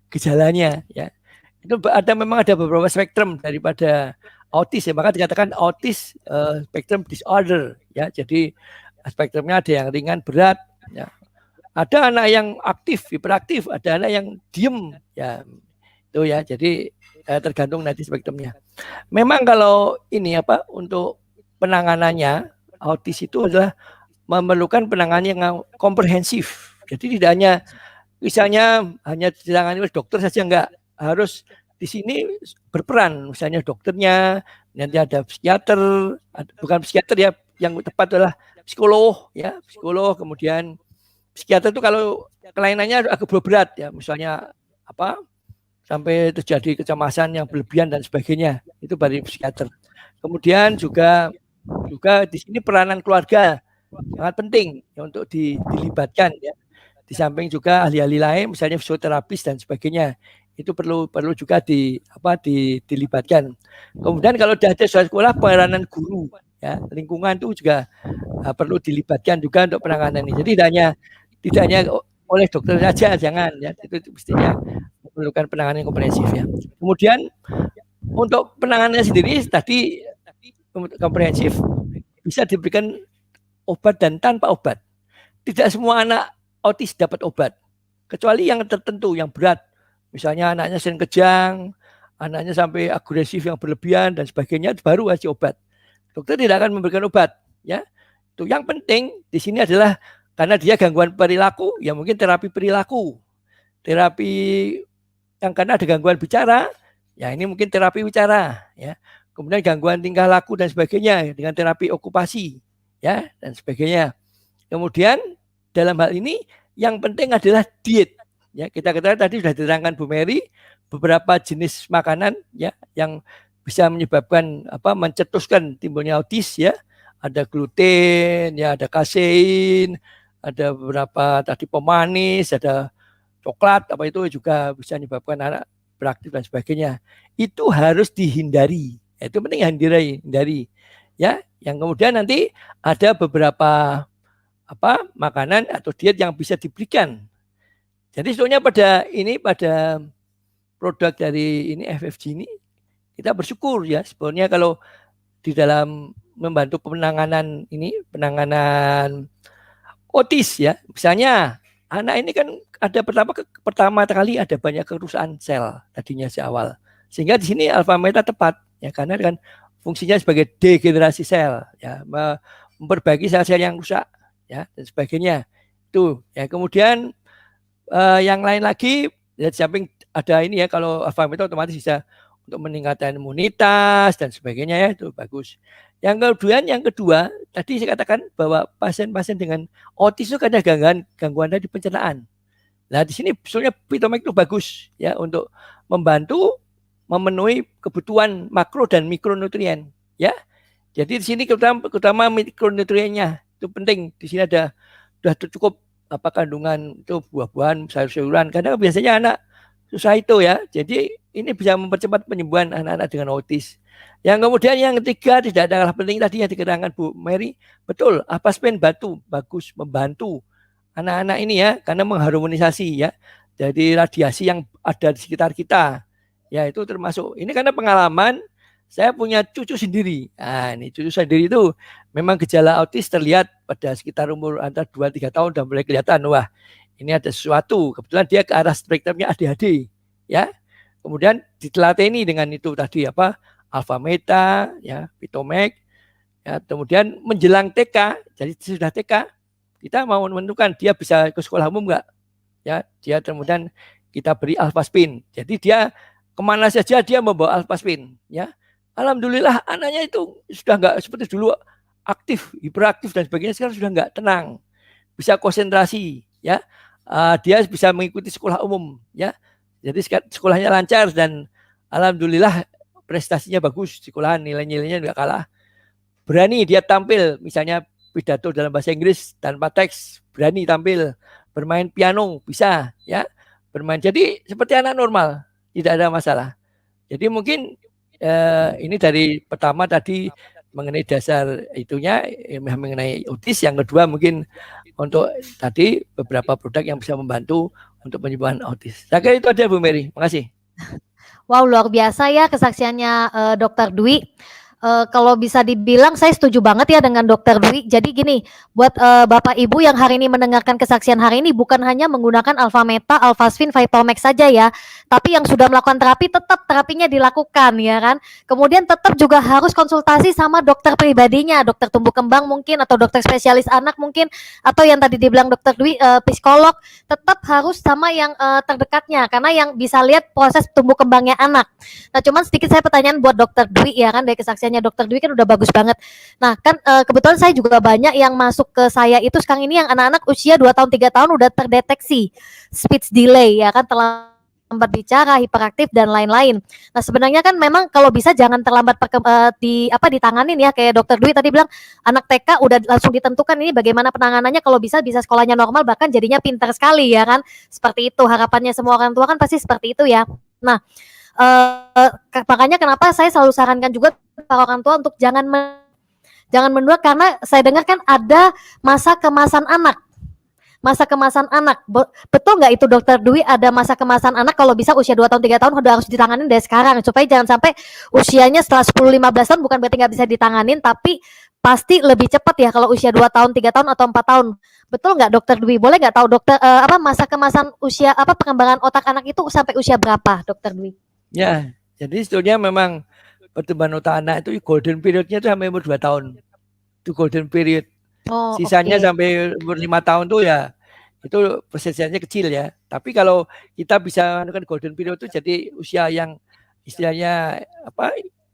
gejalanya ya. Itu memang ada beberapa spektrum daripada autis ya, maka dikatakan autis spectrum disorder ya. Jadi spektrumnya ada yang ringan, berat ya. Ada anak yang aktif, hiperaktif, ada anak yang diem, ya itu ya. Jadi tergantung nanti spektrumnya. Memang kalau ini untuk penanganannya autis itu adalah memerlukan penanganan yang komprehensif. Jadi tidak hanya misalnya hanya ditangani oleh dokter saja, enggak, harus di sini berperan. Misalnya dokternya, nanti ada psikiater, bukan psikiater ya, yang tepat adalah psikolog ya, psikolog, kemudian psikiater itu kalau kelainannya agak berat ya, misalnya sampai terjadi kecemasan yang berlebihan dan sebagainya, itu dari psikiater. Kemudian juga di sini peranan keluarga sangat penting ya, untuk dilibatkan ya. Di samping juga ahli-ahli lain, misalnya fisioterapis dan sebagainya, itu perlu juga dilibatkan. Kemudian kalau sudah ada sekolah, peranan guru ya, lingkungan itu juga perlu dilibatkan juga untuk penanganan ini. Jadi tidak hanya oleh dokter saja, jangan ya, itu mestinya memerlukan penanganan yang komprehensif ya. Kemudian untuk penanganannya sendiri tadi komprehensif bisa diberikan obat dan tanpa obat. Tidak semua anak autis dapat obat, kecuali yang tertentu yang berat, misalnya anaknya sering kejang, anaknya sampai agresif yang berlebihan dan sebagainya, baru kasih obat. Dokter tidak akan memberikan obat ya. Itu yang penting di sini adalah karena dia gangguan perilaku, ya mungkin terapi perilaku. Terapi yang karena ada gangguan bicara, ya ini mungkin terapi bicara ya. Kemudian gangguan tingkah laku dan sebagainya dengan terapi okupasi ya dan sebagainya. Kemudian dalam hal ini yang penting adalah diet. Ya, kita ketahui tadi sudah diterangkan Bu Mary beberapa jenis makanan ya yang bisa menyebabkan mencetuskan timbulnya autis ya. Ada gluten, ya ada kasein, ada beberapa tadi pemanis, ada coklat, itu juga bisa menyebabkan anak beraktif dan sebagainya. Itu harus dihindari. Itu penting hindari. Ya, yang kemudian nanti ada beberapa makanan atau diet yang bisa diberikan. Jadi sebetulnya pada produk dari ini FFG ini kita bersyukur ya, sebetulnya kalau di dalam membantu penanganan autis ya. Misalnya anak ini kan ada pertama kali ada banyak kerusakan sel tadinya awal. Sehingga di sini alfa meta tepat ya, karena kan fungsinya sebagai degenerasi sel ya, memperbaiki sel-sel yang rusak ya dan sebagainya. Itu ya. Kemudian yang lain lagi ya, di samping ada ini ya, kalau alfa meta otomatis bisa untuk meningkatkan imunitas dan sebagainya ya, itu bagus. Yang kedua tadi saya katakan bahwa pasien-pasien dengan autis itu ada gangguan dari pencernaan. Nah di sini sebetulnya Pitomax itu bagus ya untuk membantu memenuhi kebutuhan makro dan mikronutrien ya. Jadi di sini terutama mikronutriennya itu penting. Di sini sudah cukup kandungan itu buah-buahan, sayur-sayuran. Karena biasanya anak susah itu ya. Jadi ini bisa mempercepat penyembuhan anak-anak dengan autis. Yang kemudian yang ketiga tidak ada kalah penting tadi yang diterangkan Bu Mary, betul, Avaspen bagus membantu anak-anak ini ya, karena mengharmonisasi ya dari radiasi yang ada di sekitar kita. Ya itu termasuk, ini karena pengalaman, saya punya cucu sendiri. Nah, ini cucu sendiri itu memang gejala autis terlihat pada sekitar umur antara 2-3 tahun dan mulai kelihatan, wah ini ada sesuatu. Kebetulan dia ke arah spektrumnya ADHD. Ya, kemudian ditelateni dengan itu tadi apa, alfa meta, ya, pitomek. Ya, kemudian menjelang TK, jadi sudah TK, kita mau menentukan dia bisa ke sekolah umum enggak. Ya, dia kemudian kita beri alfa spin. Jadi dia kemana saja dia membawa alfa spin. Ya, alhamdulillah anaknya itu sudah enggak seperti dulu aktif, hiperaktif dan sebagainya, sekarang sudah enggak tenang, bisa konsentrasi. Ya, dia bisa mengikuti sekolah umum. Ya, jadi sekolahnya lancar dan alhamdulillah prestasinya bagus, sekolahan nilai-nilainya enggak kalah. Berani dia tampil, misalnya pidato dalam bahasa Inggris tanpa teks, berani tampil, bermain piano bisa, ya, bermain. Jadi seperti anak normal, tidak ada masalah. Jadi mungkin ini dari pertama tadi mengenai dasar itunya, mengenai autis. Yang kedua mungkin untuk tadi beberapa produk yang bisa membantu untuk penyembuhan autis. Saya kira itu aja Bu Mary. Makasih. Wow, luar biasa ya kesaksiannya Dokter Dwi. Kalau bisa dibilang saya setuju banget ya dengan Dokter Dwi. Jadi gini, buat Bapak Ibu yang hari ini mendengarkan kesaksian hari ini, bukan hanya menggunakan alfa meta, alfa spin, Vitomax saja ya, tapi yang sudah melakukan terapi tetap terapinya dilakukan ya kan. Kemudian tetap juga harus konsultasi sama dokter pribadinya, dokter tumbuh kembang mungkin, atau dokter spesialis anak mungkin, atau yang tadi dibilang Dokter Dwi psikolog. Tetap harus sama yang terdekatnya, karena yang bisa lihat proses tumbuh kembangnya anak. Nah, cuman sedikit saya pertanyaan buat Dokter Dwi ya kan, dari kesaksian Dokter Dwi kan udah bagus banget. Nah kan kebetulan saya juga banyak yang masuk ke saya itu sekarang ini yang anak-anak usia 2 tahun 3 tahun udah terdeteksi speech delay ya kan, terlambat bicara, hiperaktif dan lain-lain. Nah sebenarnya kan memang kalau bisa jangan terlambat ditanganin ya, kayak Dokter Dwi tadi bilang anak TK udah langsung ditentukan ini bagaimana penanganannya, kalau bisa sekolahnya normal bahkan jadinya pintar sekali ya kan. Seperti itu harapannya semua orang tua kan pasti seperti itu ya. Nah makanya kenapa saya selalu sarankan juga para orang tua untuk jangan menunda, karena saya dengar kan ada masa kemasan anak. Masa kemasan anak, betul nggak itu Dokter Dwi, ada masa kemasan anak kalau bisa usia 2 tahun 3 tahun udah harus ditanganin dari sekarang, supaya jangan sampai usianya setelah 10-15 tahun bukan berarti nggak bisa ditanganin, tapi pasti lebih cepat ya kalau usia 2 tahun 3 tahun atau 4 tahun. Betul nggak Dokter Dwi? Boleh nggak tahu dokter masa kemasan usia perkembangan otak anak itu sampai usia berapa Dokter Dwi? Ya, jadi sebetulnya memang pertumbuhan otak anak itu golden periodnya itu sampai umur 2 tahun. Itu golden period. Oh, Sisanya okay. sampai umur 5 tahun tuh ya itu persentase kecil ya. Tapi kalau kita bisa menemukan golden period itu jadi usia yang istilahnya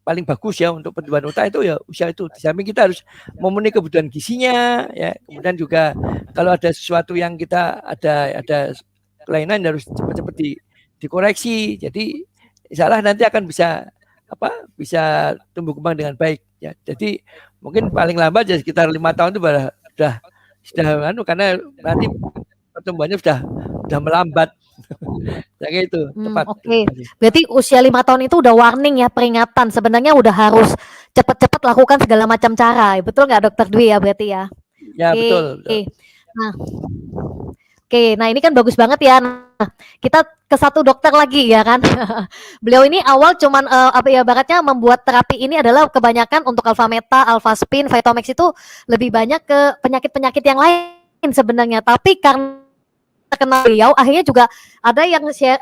paling bagus ya untuk pertumbuhan otak itu ya usia itu. Di samping kita harus memenuhi kebutuhan gizinya ya. Kemudian juga kalau ada sesuatu yang kita ada kelainan harus cepat-cepat dikoreksi. Jadi insyaallah nanti akan bisa tumbuh kembang dengan baik ya. Jadi mungkin paling lambat ya sekitar 5 tahun itu sudah karena nanti pertumbuhannya sudah melambat. Kayak itu tepat. Oke. Berarti usia 5 tahun itu udah warning ya, peringatan. Sebenarnya udah harus cepat-cepat lakukan segala macam cara. Betul nggak Dokter Dwi ya berarti ya? Ya, betul. Nah ini kan bagus banget ya. Nah, kita ke satu dokter lagi ya kan. Beliau ini awal cuman ibaratnya membuat terapi ini adalah kebanyakan untuk alfa meta, alfa spin, Vitomax itu lebih banyak ke penyakit-penyakit yang lain sebenarnya. Tapi karena terkenal beliau, akhirnya juga ada yang share.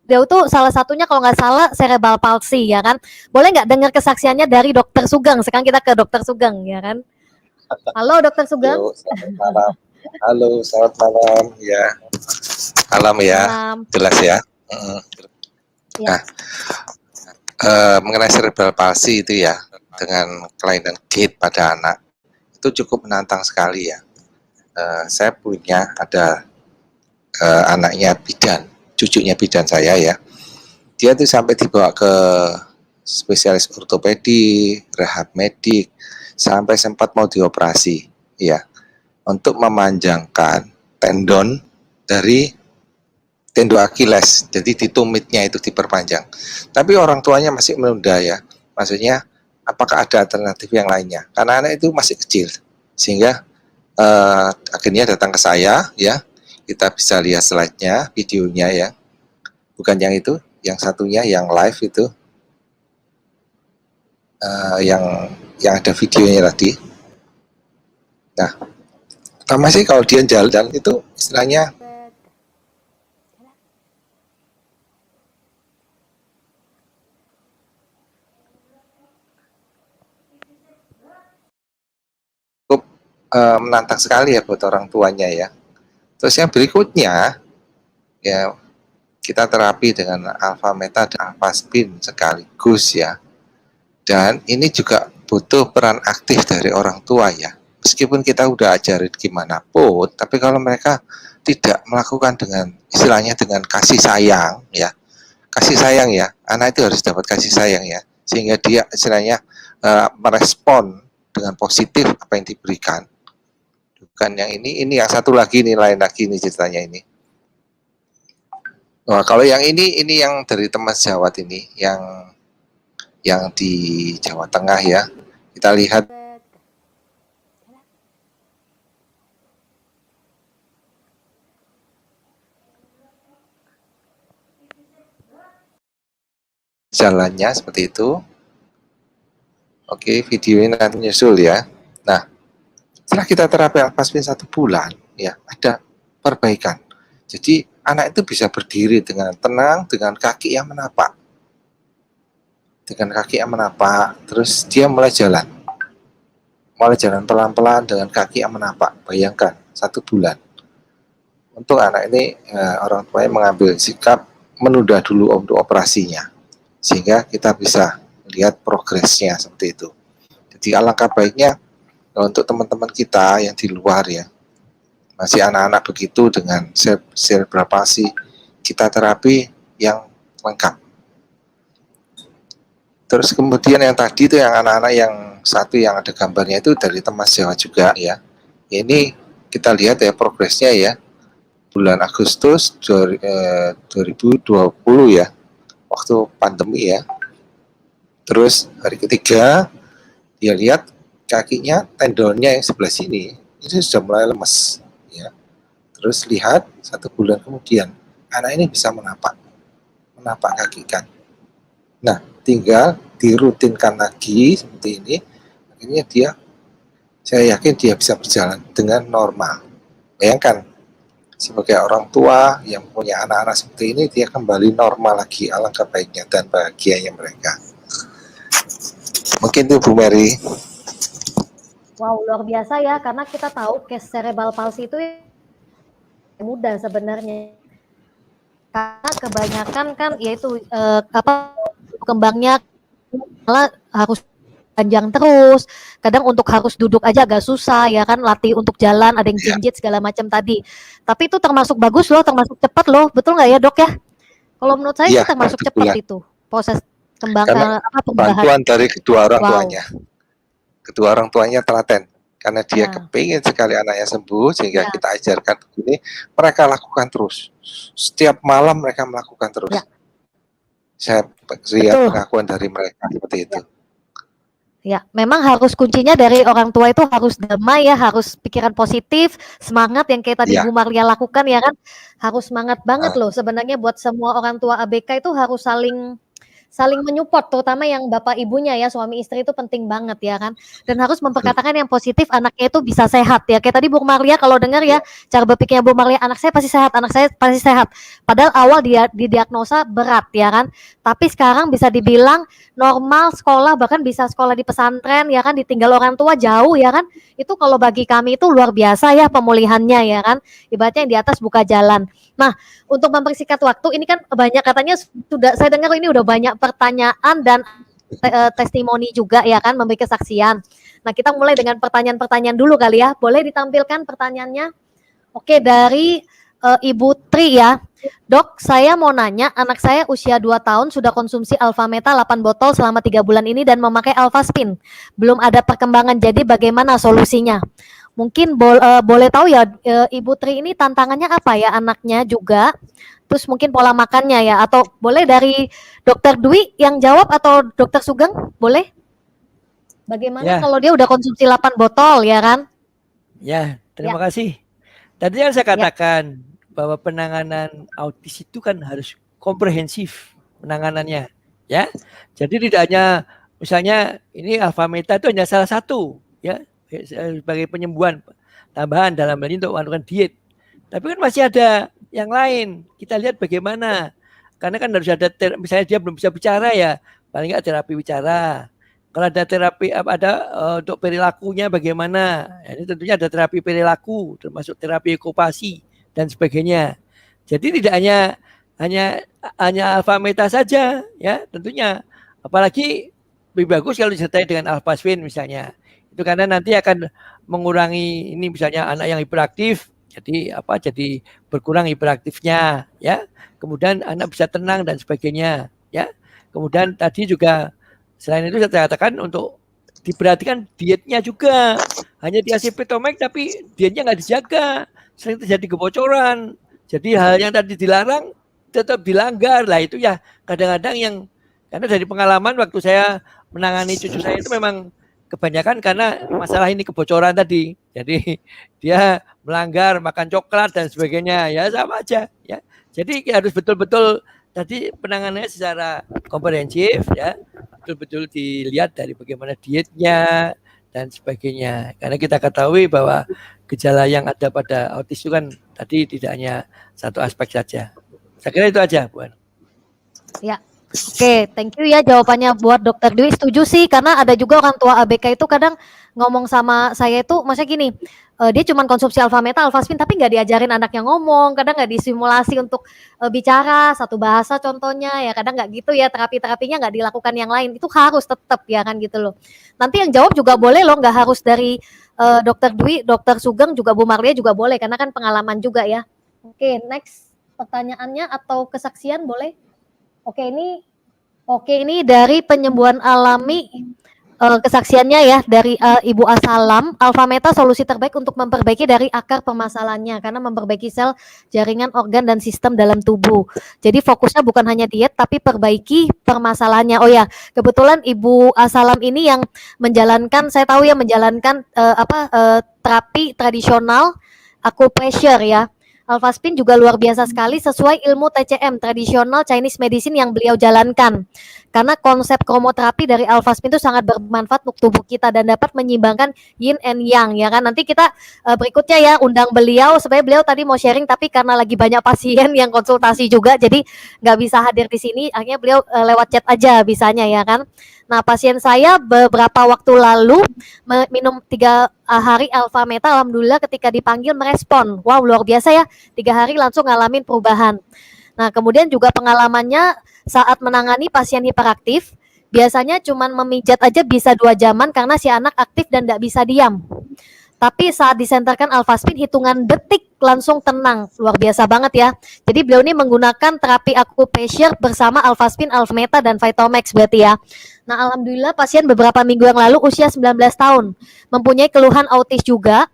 Dia tuh salah satunya kalau nggak salah cerebral palsy ya kan. Boleh nggak dengar kesaksiannya dari Dokter Sugeng? Sekarang kita ke Dokter Sugeng ya kan. Halo Dokter Sugeng. Selamat malam. Halo, selamat malam ya. Malam ya. Malam. Jelas ya. Nah, mengenai cerebral palsy itu ya, dengan kelainan gait pada anak itu cukup menantang sekali ya. Saya punya ada anaknya bidan, cucunya bidan saya ya. Dia tuh sampai dibawa ke spesialis ortopedi, rehab medik, sampai sempat mau dioperasi ya, untuk memanjangkan tendon dari tendon Achilles, jadi di tumitnya itu diperpanjang. Tapi orang tuanya masih menunda ya, maksudnya apakah ada alternatif yang lainnya? Karena anak itu masih kecil, sehingga akhirnya datang ke saya ya. Kita bisa lihat slide-nya, videonya ya. Bukan yang itu, yang satunya yang live itu. Yang ada videonya tadi. Nah, pertama sih kalau dia jalan itu istilahnya cukup menantang sekali ya buat orang tuanya ya. Terus yang berikutnya ya kita terapi dengan alfa meta dan alfa spin sekaligus ya. Dan ini juga butuh peran aktif dari orang tua ya. Meskipun kita udah ajarin gimana pun, tapi kalau mereka tidak melakukan dengan istilahnya dengan kasih sayang ya. Kasih sayang ya, anak itu harus dapat kasih sayang ya. Sehingga dia istilahnya merespon dengan positif apa yang diberikan. Bukan yang ini yang satu lagi nih, lain lagi nih ceritanya ini. Wah, kalau yang ini yang dari teman sejawat ini, yang di Jawa Tengah ya. Kita lihat jalannya seperti itu. Oke, video ini nanti nyusul ya. Nah, setelah kita terapi alfa spin 1 bulan, ya ada perbaikan. Jadi anak itu bisa berdiri dengan tenang, dengan kaki yang menapak. Dengan kaki yang menapak, terus dia mulai jalan pelan-pelan dengan kaki yang menapak. Bayangkan 1 bulan. Untuk anak ini orang tuanya mengambil sikap menunda dulu untuk operasinya, sehingga kita bisa lihat progresnya seperti itu. Jadi alangkah baiknya untuk teman-teman kita yang di luar ya, masih anak-anak begitu dengan cerebral palsy, kita terapi yang lengkap. Terus kemudian yang tadi itu yang anak-anak yang satu yang ada gambarnya itu dari teman Jawa juga ya. Ini kita lihat ya progresnya ya. Bulan Agustus 2020 ya. Waktu pandemi ya. Terus hari ketiga dia lihat kakinya, tendonnya yang sebelah sini itu sudah mulai lemes ya. Terus lihat 1 bulan kemudian anak ini bisa menapak kaki kan. Nah, tinggal dirutinkan lagi seperti ini, akhirnya saya yakin dia bisa berjalan dengan normal. Bayangkan, sebagai orang tua yang punya anak-anak seperti ini, dia kembali normal lagi, alangkah baiknya dan bahagianya mereka. Mungkin itu Bu Mary. Wow, luar biasa ya, karena kita tahu case cerebral palsy itu mudah sebenarnya. Karena kebanyakan kan yaitu kembangnya malah harus panjang terus, kadang untuk harus duduk aja agak susah ya kan, latih untuk jalan ada yang jinjit segala macam tadi. Tapi itu termasuk bagus loh, termasuk cepat loh, betul nggak ya Dok ya? Kalau menurut saya itu termasuk cepat itu proses kembang perubahan. Bantuan dari kedua orang tuanya, kedua orang tuanya telaten. Karena dia kepingin sekali anaknya sembuh, sehingga kita ajarkan begini, mereka lakukan terus. Setiap malam mereka melakukan terus. Saya lihat pengakuan dari mereka seperti itu. Ya, memang harus kuncinya dari orang tua itu harus damai ya, harus pikiran positif, semangat yang kayak tadi Bu Marlia lakukan ya kan, harus semangat banget loh. Sebenarnya buat semua orang tua ABK itu harus saling menyupport, terutama yang bapak ibunya ya, suami istri itu penting banget ya kan, dan harus memperkatakan yang positif, anaknya itu bisa sehat ya, kayak tadi Bu Marlia kalau dengar ya, cara berpikirnya Bu Marlia, anak saya pasti sehat, anak saya pasti sehat, padahal awal dia didiagnosa berat ya kan, tapi sekarang bisa dibilang normal sekolah, bahkan bisa sekolah di pesantren ya kan, ditinggal orang tua jauh ya kan, itu kalau bagi kami itu luar biasa ya pemulihannya ya kan, ibaratnya yang di atas buka jalan. Nah, untuk mempersingkat waktu, ini kan banyak katanya sudah saya dengar ini udah banyak pertanyaan dan testimoni juga ya kan, memberi kesaksian. Nah, kita mulai dengan pertanyaan-pertanyaan dulu kali ya. Boleh ditampilkan pertanyaannya? Oke, dari Ibu Tri ya. Dok, saya mau nanya, anak saya usia 2 tahun sudah konsumsi Alpha Meta 8 botol selama 3 bulan ini dan memakai Alpha Spin. Belum ada perkembangan, jadi bagaimana solusinya? Mungkin boleh tahu ya Ibu Tri ini tantangannya apa ya anaknya juga, terus mungkin pola makannya ya, atau boleh dari Dokter Dwi yang jawab atau Dokter Sugeng, boleh? Bagaimana kalau dia udah konsumsi 8 botol ya kan? Ya, terima kasih. Tadi yang saya katakan, bahwa penanganan autis itu kan harus komprehensif penanganannya, ya. Jadi tidak hanya misalnya ini alfa meta itu hanya salah satu, ya, sebagai penyembuhan tambahan dalam hal ini untuk melakukan diet. Tapi kan masih ada yang lain. Kita lihat bagaimana. Karena kan harus ada misalnya dia belum bisa bicara ya, paling nggak terapi bicara. Kalau ada terapi untuk perilakunya bagaimana? Ya, ini tentunya ada terapi perilaku, termasuk terapi okupasi dan sebagainya. Jadi tidak hanya alfa meta saja, ya tentunya. Apalagi lebih bagus kalau disertai dengan alfasfin misalnya. Itu karena nanti akan mengurangi ini misalnya anak yang hiperaktif, jadi jadi berkurang hiperaktifnya, ya. Kemudian anak bisa tenang dan sebagainya, ya. Kemudian tadi juga selain itu saya katakan untuk diperhatikan dietnya juga. Hanya dikasih Petomek tapi dietnya nggak dijaga, sering terjadi kebocoran. Jadi hal yang tadi dilarang tetap dilanggar. Lah itu ya kadang-kadang yang karena dari pengalaman waktu saya menangani cucu saya itu memang kebanyakan karena masalah ini kebocoran tadi. Jadi dia melanggar makan coklat dan sebagainya, ya sama aja, ya. Jadi harus betul-betul tadi penanganannya secara komprehensif, ya, betul-betul dilihat dari bagaimana dietnya dan sebagainya. Karena kita ketahui bahwa gejala yang ada pada autis itu kan tadi tidak hanya satu aspek saja. Saya kira itu aja, Bu. Ya. Oke, thank you ya jawabannya buat Dokter Dwi. Setuju sih, karena ada juga orang tua ABK itu kadang ngomong sama saya itu, maksudnya gini, dia cuma konsumsi alfa meta, alfaspin, tapi nggak diajarin anaknya ngomong, kadang nggak disimulasi untuk bicara satu bahasa contohnya, ya kadang nggak gitu ya, terapi-terapinya nggak dilakukan yang lain, itu harus tetap ya kan gitu loh. Nanti yang jawab juga boleh loh, nggak harus dari Dokter Dwi, Dokter Sugeng juga Bu Marlia juga boleh, karena kan pengalaman juga ya. Oke, next pertanyaannya atau kesaksian boleh? Oke, ini dari penyembuhan alami kesaksiannya ya dari Ibu Asalam. Alfa meta solusi terbaik untuk memperbaiki dari akar permasalahannya karena memperbaiki sel, jaringan, organ dan sistem dalam tubuh. Jadi fokusnya bukan hanya diet tapi perbaiki permasalahannya. Oh ya, kebetulan Ibu Asalam ini yang menjalankan, saya tahu ya menjalankan terapi tradisional acupressure ya. Alfaspin juga luar biasa sekali sesuai ilmu TCM, tradisional Chinese medicine yang beliau jalankan. Karena konsep kromoterapi dari alfaspin itu sangat bermanfaat untuk tubuh kita dan dapat menyeimbangkan yin and yang, ya kan. Nanti kita berikutnya ya undang beliau, sebenarnya beliau tadi mau sharing tapi karena lagi banyak pasien yang konsultasi juga jadi nggak bisa hadir di sini, akhirnya beliau lewat chat aja bisanya ya kan. Nah, pasien saya beberapa waktu lalu minum 3 hari alfa meta, alhamdulillah ketika dipanggil merespon. Wow, luar biasa ya, 3 hari langsung ngalamin perubahan. Nah, kemudian juga pengalamannya saat menangani pasien hiperaktif, biasanya cuman memijat aja bisa 2 jaman karena si anak aktif dan nggak bisa diam. Tapi saat disenterkan alfaspin hitungan detik langsung tenang, luar biasa banget ya. Jadi beliau ini menggunakan terapi acupressure bersama alfaspin, alfameta dan Vitomex berarti ya. Nah, alhamdulillah pasien beberapa minggu yang lalu usia 19 tahun, mempunyai keluhan autis juga,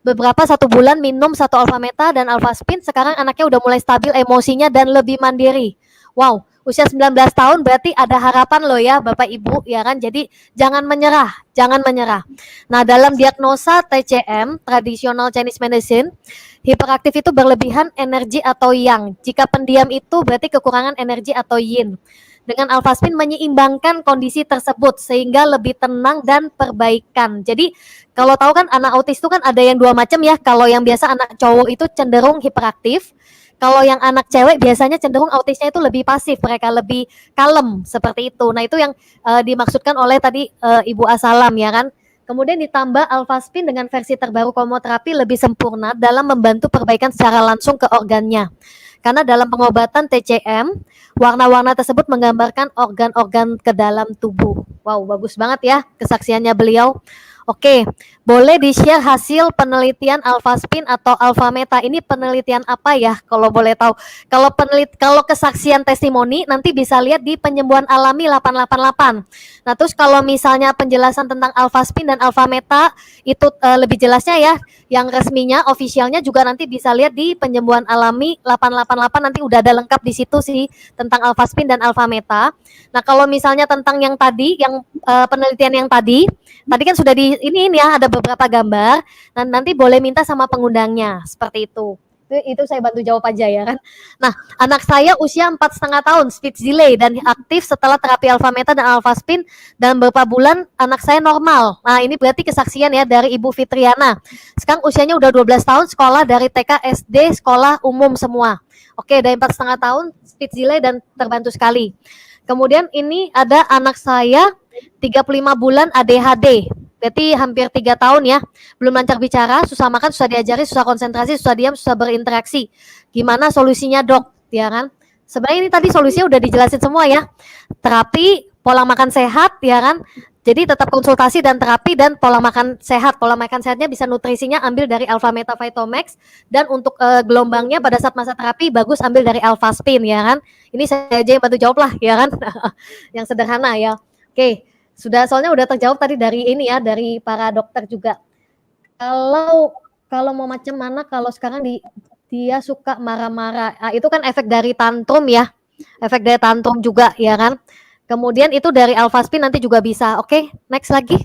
beberapa 1 bulan minum 1 alfameta dan alfaspin, sekarang anaknya udah mulai stabil emosinya dan lebih mandiri. Wow, usia 19 tahun berarti ada harapan loh ya Bapak Ibu ya kan. Jadi jangan menyerah, jangan menyerah. Nah, dalam diagnosa TCM, traditional Chinese medicine, hiperaktif itu berlebihan energi atau yang. Jika pendiam itu berarti kekurangan energi atau yin. Dengan alfaspin menyeimbangkan kondisi tersebut sehingga lebih tenang dan perbaikan. Jadi kalau tahu kan anak autis itu kan ada yang 2 macam ya. Kalau yang biasa anak cowok itu cenderung hiperaktif. Kalau yang anak cewek biasanya cenderung autisnya itu lebih pasif, mereka lebih kalem seperti itu. Nah, itu yang dimaksudkan oleh tadi Ibu Asalam ya kan. Kemudian ditambah alfaspin dengan versi terbaru kromoterapi lebih sempurna dalam membantu perbaikan secara langsung ke organnya. Karena dalam pengobatan TCM, warna-warna tersebut menggambarkan organ-organ ke dalam tubuh. Wow, bagus banget ya kesaksiannya beliau. Oke, boleh di-share hasil penelitian alfaspin atau alfameta. Ini penelitian apa ya kalau boleh tahu? Kalau kesaksian testimoni nanti bisa lihat di penyembuhan alami 888. Nah, terus kalau misalnya penjelasan tentang alfaspin dan alfameta itu lebih jelasnya ya, yang resminya, officialnya juga nanti bisa lihat di penyembuhan alami 888, nanti udah ada lengkap di situ sih tentang alfaspin dan alfameta. Nah, kalau misalnya tentang yang tadi, yang penelitian yang tadi kan sudah di ini ya ada beberapa gambar, dan nanti boleh minta sama pengundangnya seperti itu. Itu saya bantu jawab aja ya kan. Nah, anak saya usia 4,5 tahun, speech delay dan aktif setelah terapi alfa meta dan alfa spin dan beberapa bulan anak saya normal. Nah, ini berarti kesaksian ya dari Ibu Fitriana. Sekarang usianya udah 12 tahun, sekolah dari TK, SD, sekolah umum semua. Oke, dari 4,5 tahun, speech delay dan terbantu sekali. Kemudian ini ada anak saya 35 bulan ADHD. Berarti hampir 3 tahun ya, belum lancar bicara, susah makan, susah diajari, susah konsentrasi, susah diam, susah berinteraksi. Gimana solusinya dok? Ya kan? Sebenarnya ini tadi solusinya udah dijelasin semua ya. Terapi, pola makan sehat ya kan? Jadi tetap konsultasi dan terapi dan pola makan sehat. Pola makan sehatnya bisa nutrisinya ambil dari Alpha Meta Vitomix dan untuk gelombangnya pada saat masa terapi bagus ambil dari Alpha Spin ya kan? Ini saya aja yang bantu jawab lah ya kan? Yang sederhana ya. Oke. Sudah soalnya udah terjawab tadi dari ini ya, dari para dokter juga. Kalau mau macam mana kalau sekarang dia suka marah-marah. Nah, itu kan efek dari tantrum ya. Efek dari tantrum juga ya kan. Kemudian itu dari alpha spin nanti juga bisa. Oke, next lagi.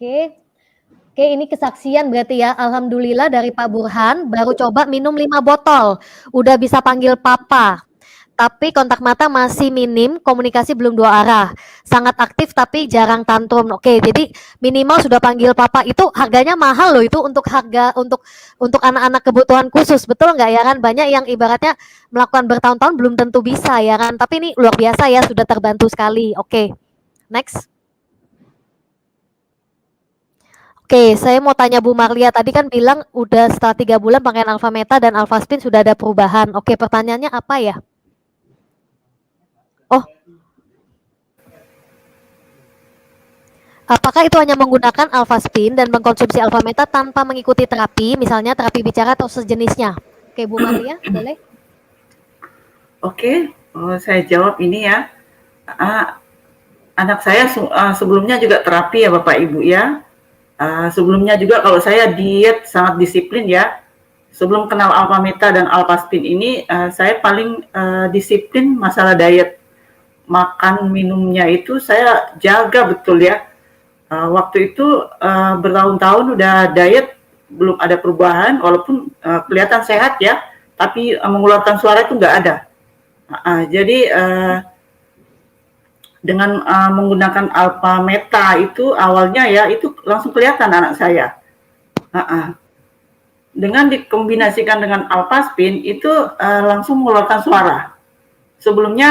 Oke, ini kesaksian berarti ya. Alhamdulillah dari Pak Burhan baru coba minum 5 botol. Udah bisa panggil papa. Tapi kontak mata masih minim, komunikasi belum 2 arah. Sangat aktif tapi jarang tantrum. Oke, jadi minimal sudah panggil papa. Itu harganya mahal loh, itu untuk harga untuk anak-anak kebutuhan khusus. Betul nggak ya kan? Banyak yang ibaratnya melakukan bertahun-tahun belum tentu bisa ya kan. Tapi ini luar biasa ya, sudah terbantu sekali. Oke. Next. Oke, saya mau tanya Bu Marlia, tadi kan bilang udah setelah 3 bulan pakai alpha meta dan alpha spin sudah ada perubahan. Oke, pertanyaannya apa ya? Oh, apakah itu hanya menggunakan alpha spin dan mengkonsumsi alpha meta tanpa mengikuti terapi, misalnya terapi bicara atau sejenisnya? Oke, Bu Maria, boleh? Oke, saya jawab ini ya. Anak saya sebelumnya juga terapi ya Bapak Ibu ya. Sebelumnya juga kalau saya diet sangat disiplin ya. Sebelum kenal alpha meta dan alpha spin ini, saya paling disiplin masalah diet. Makan minumnya itu saya jaga betul ya. Waktu itu bertahun-tahun udah diet, belum ada perubahan, walaupun kelihatan sehat ya, tapi mengeluarkan suara itu nggak ada. Jadi dengan menggunakan alpha meta itu awalnya ya, itu langsung kelihatan anak saya. Dengan dikombinasikan dengan alpha spin itu langsung mengeluarkan suara. Sebelumnya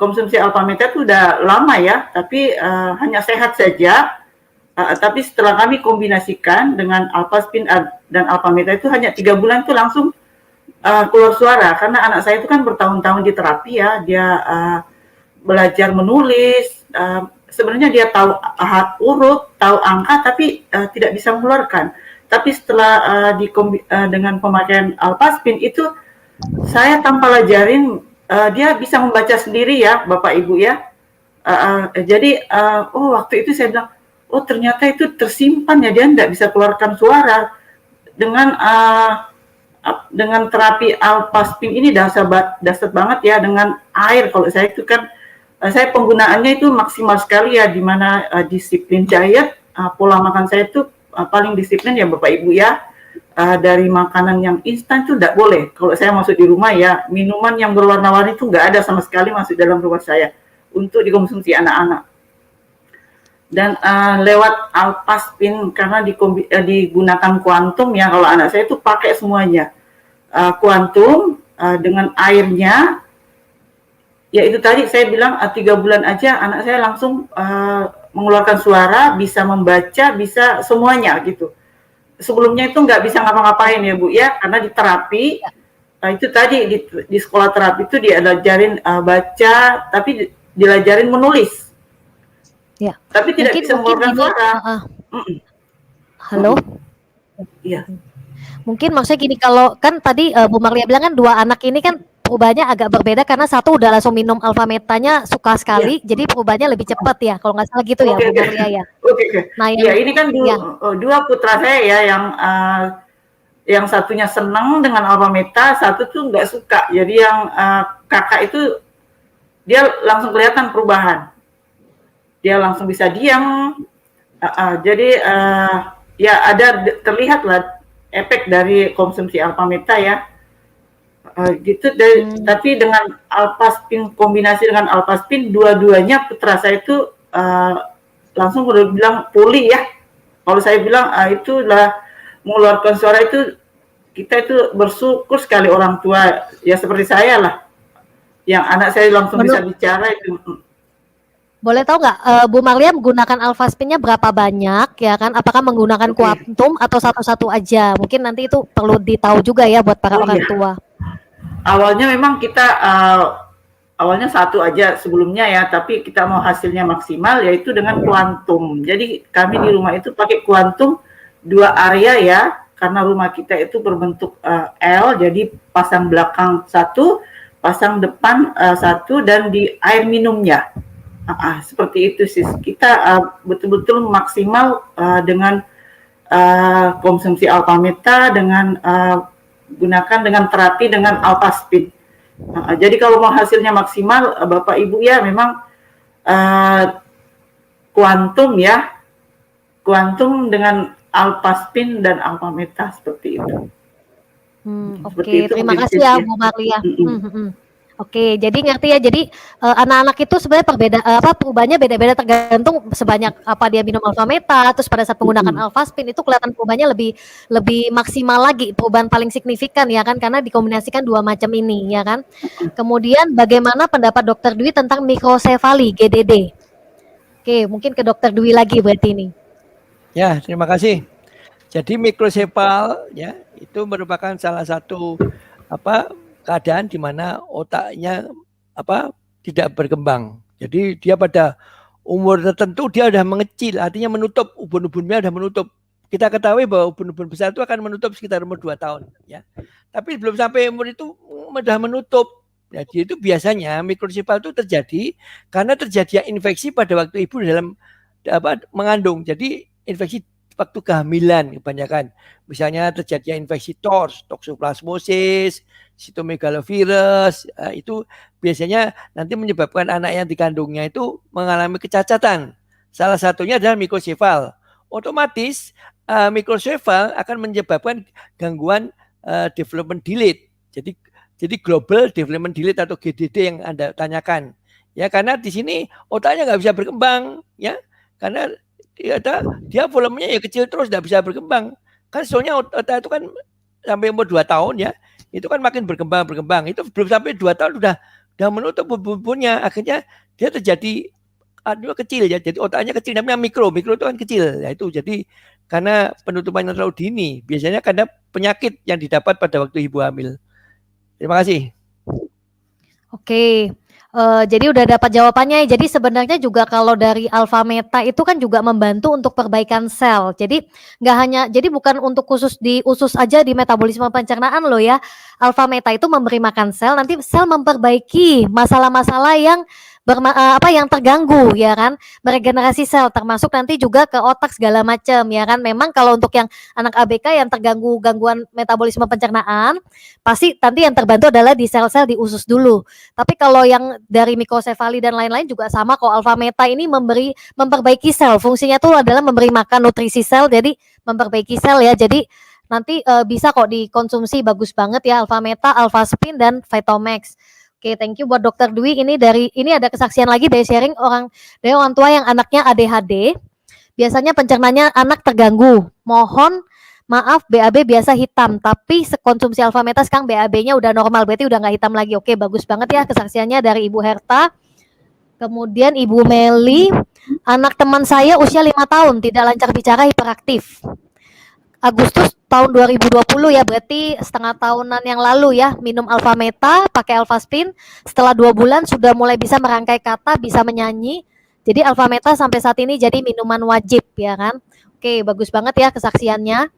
konsumsi alpha meta itu udah lama ya, tapi hanya sehat saja. Tapi setelah kami kombinasikan dengan alpha spin dan alpha meta itu hanya 3 bulan itu langsung keluar suara. Karena anak saya itu kan bertahun-tahun di terapi ya, dia belajar menulis. Sebenarnya dia tahu huruf, tahu angka, tapi tidak bisa mengeluarkan. Tapi setelah dengan pemakaian alpha spin itu saya tanpa ajarin dia bisa membaca sendiri ya Bapak Ibu ya. Jadi waktu itu saya bilang, oh ternyata itu tersimpan ya, dia tidak bisa keluarkan suara. Dengan terapi alpha spin ini dasar banget ya, dengan air. Kalau saya itu kan saya penggunaannya itu maksimal sekali ya, di mana disiplin diet, pola makan saya itu paling disiplin ya Bapak Ibu ya. Dari makanan yang instan itu tidak boleh. Kalau saya masuk di rumah ya, minuman yang berwarna-warni itu nggak ada sama sekali masuk dalam rumah saya untuk dikonsumsi anak-anak. Dan lewat alpha spin karena digunakan kuantum ya, kalau anak saya itu pakai semuanya. Kuantum dengan airnya, ya itu tadi saya bilang 3 bulan aja anak saya langsung mengeluarkan suara, bisa membaca, bisa semuanya gitu. Sebelumnya itu nggak bisa ngapa-ngapain ya Bu ya, karena di terapi itu tadi di sekolah terapi itu diajarin baca, tapi diajarin menulis. Ya. Tapi tidak bisa mengeluarkan suara. Halo? Iya. Mungkin maksudnya gini, kalau kan tadi Bu Maria bilang kan 2 anak ini kan perubahannya agak berbeda karena satu udah langsung minum alpha metanya suka sekali, jadi perubahannya lebih cepat ya, kalau nggak salah gitu ya Bu Maria ya. Nah, ya ini kan dua putra saya ya, yang satunya senang dengan alpha meta, satu tuh nggak suka. Jadi yang kakak itu dia langsung kelihatan perubahan, dia langsung bisa diam. Jadi ya ada terlihat lah efek dari konsumsi alpha meta ya. Gitu tapi dengan alfaspin kombinasi dengan alfaspin dua-duanya putra saya itu langsung udah bilang pulih ya. Kalau saya bilang itulah mengeluarkan suara itu, kita itu bersyukur sekali orang tua ya seperti saya lah, yang anak saya langsung bisa bicara itu. Boleh tahu nggak Bu Marlia menggunakan alfaspinnya berapa banyak ya kan? Apakah menggunakan kuantum atau satu-satu aja? Mungkin nanti itu perlu ditahu juga ya buat para orang tua. Awalnya memang kita awalnya satu aja sebelumnya ya, tapi kita mau hasilnya maksimal yaitu dengan kuantum. Jadi kami di rumah itu pakai kuantum 2 area ya, karena rumah kita itu berbentuk L, jadi pasang belakang 1, pasang depan 1, dan di air minumnya. Seperti itu sih, kita betul-betul maksimal dengan konsumsi alpha meta, dengan gunakan dengan terapi dengan alfaspin. Jadi kalau mau hasilnya maksimal, Bapak Ibu ya memang kuantum ya, kuantum dengan alfaspin dan alpha meta seperti itu. Oke, terima kasih ya Bu Marlia. Oke, jadi ngerti ya. Jadi anak-anak itu sebenarnya perubahannya beda-beda tergantung sebanyak apa dia minum alpha meta. Terus pada saat menggunakan alfaspin itu kelihatan perubahannya lebih maksimal lagi, perubahan paling signifikan ya kan, karena dikombinasikan dua macam ini ya kan. Kemudian bagaimana pendapat Dokter Dwi tentang mikrosefali GDD? Oke, mungkin ke Dokter Dwi lagi berarti ini. Ya, terima kasih. Jadi mikrosefal ya itu merupakan salah satu keadaan di mana otaknya tidak berkembang. Jadi dia pada umur tertentu dia sudah mengecil, artinya menutup, ubun-ubunnya sudah menutup. Kita ketahui bahwa ubun-ubun besar itu akan menutup sekitar umur 2 tahun ya. Tapi belum sampai umur itu sudah menutup. Jadi itu biasanya mikrosefal itu terjadi karena terjadinya infeksi pada waktu ibu dalam mengandung. Jadi infeksi waktu kehamilan kebanyakan. Misalnya terjadinya infeksi TORS, toxoplasmosis, cytomegalovirus, itu biasanya nanti menyebabkan anak yang dikandungnya itu mengalami kecacatan. Salah satunya adalah mikrosefal. Otomatis mikrosefal akan menyebabkan gangguan development delay. Jadi global development delay atau GDD yang Anda tanyakan. Ya, karena di sini otaknya nggak bisa berkembang, ya. Karena dia volumenya ya kecil terus, tidak bisa berkembang. Kan soalnya otak itu kan sampai umur 2 tahun ya, itu kan makin berkembang. Itu belum sampai 2 tahun sudah menutup bubunnya. Akhirnya dia terjadi kecil ya. Jadi otaknya kecil, namanya mikro itu kan kecil. Ya itu jadi karena penutupannya terlalu dini. Biasanya karena penyakit yang didapat pada waktu ibu hamil. Terima kasih. Oke. Jadi udah dapat jawabannya. Jadi sebenarnya juga kalau dari alpha meta itu kan juga membantu untuk perbaikan sel. Jadi nggak hanya, jadi bukan untuk khusus di usus aja di metabolisme pencernaan loh ya. Alpha meta itu memberi makan sel, nanti sel memperbaiki masalah-masalah yang yang terganggu ya kan, meregenerasi sel, termasuk nanti juga ke otak segala macam ya kan. Memang kalau untuk yang anak ABK yang terganggu gangguan metabolisme pencernaan, pasti nanti yang terbantu adalah di sel-sel di usus dulu. Tapi kalau yang dari mikrosefali dan lain-lain juga sama kok. Alpha meta ini memperbaiki sel. Fungsinya tuh adalah memberi makan nutrisi sel, jadi memperbaiki sel ya. Jadi nanti bisa kok dikonsumsi, bagus banget ya alpha meta, alfaspin dan Vitomax. Oke, thank you buat Dokter Dwi. Ini ada kesaksian lagi dari sharing dari orang tua yang anaknya ADHD. Biasanya pencernanya anak terganggu. Mohon maaf, BAB biasa hitam, tapi konsumsi alpha meta sekarang BAB-nya udah normal, berarti udah nggak hitam lagi. Oke, bagus banget ya kesaksiannya dari Ibu Herta. Kemudian Ibu Meli, anak teman saya usia 5 tahun, tidak lancar bicara, hiperaktif. Agustus tahun 2020 ya, berarti setengah tahunan yang lalu ya, minum alpha meta, pakai alfaspin, setelah 2 bulan sudah mulai bisa merangkai kata, bisa menyanyi. Jadi alpha meta sampai saat ini jadi minuman wajib ya kan. Oke, bagus banget ya kesaksiannya.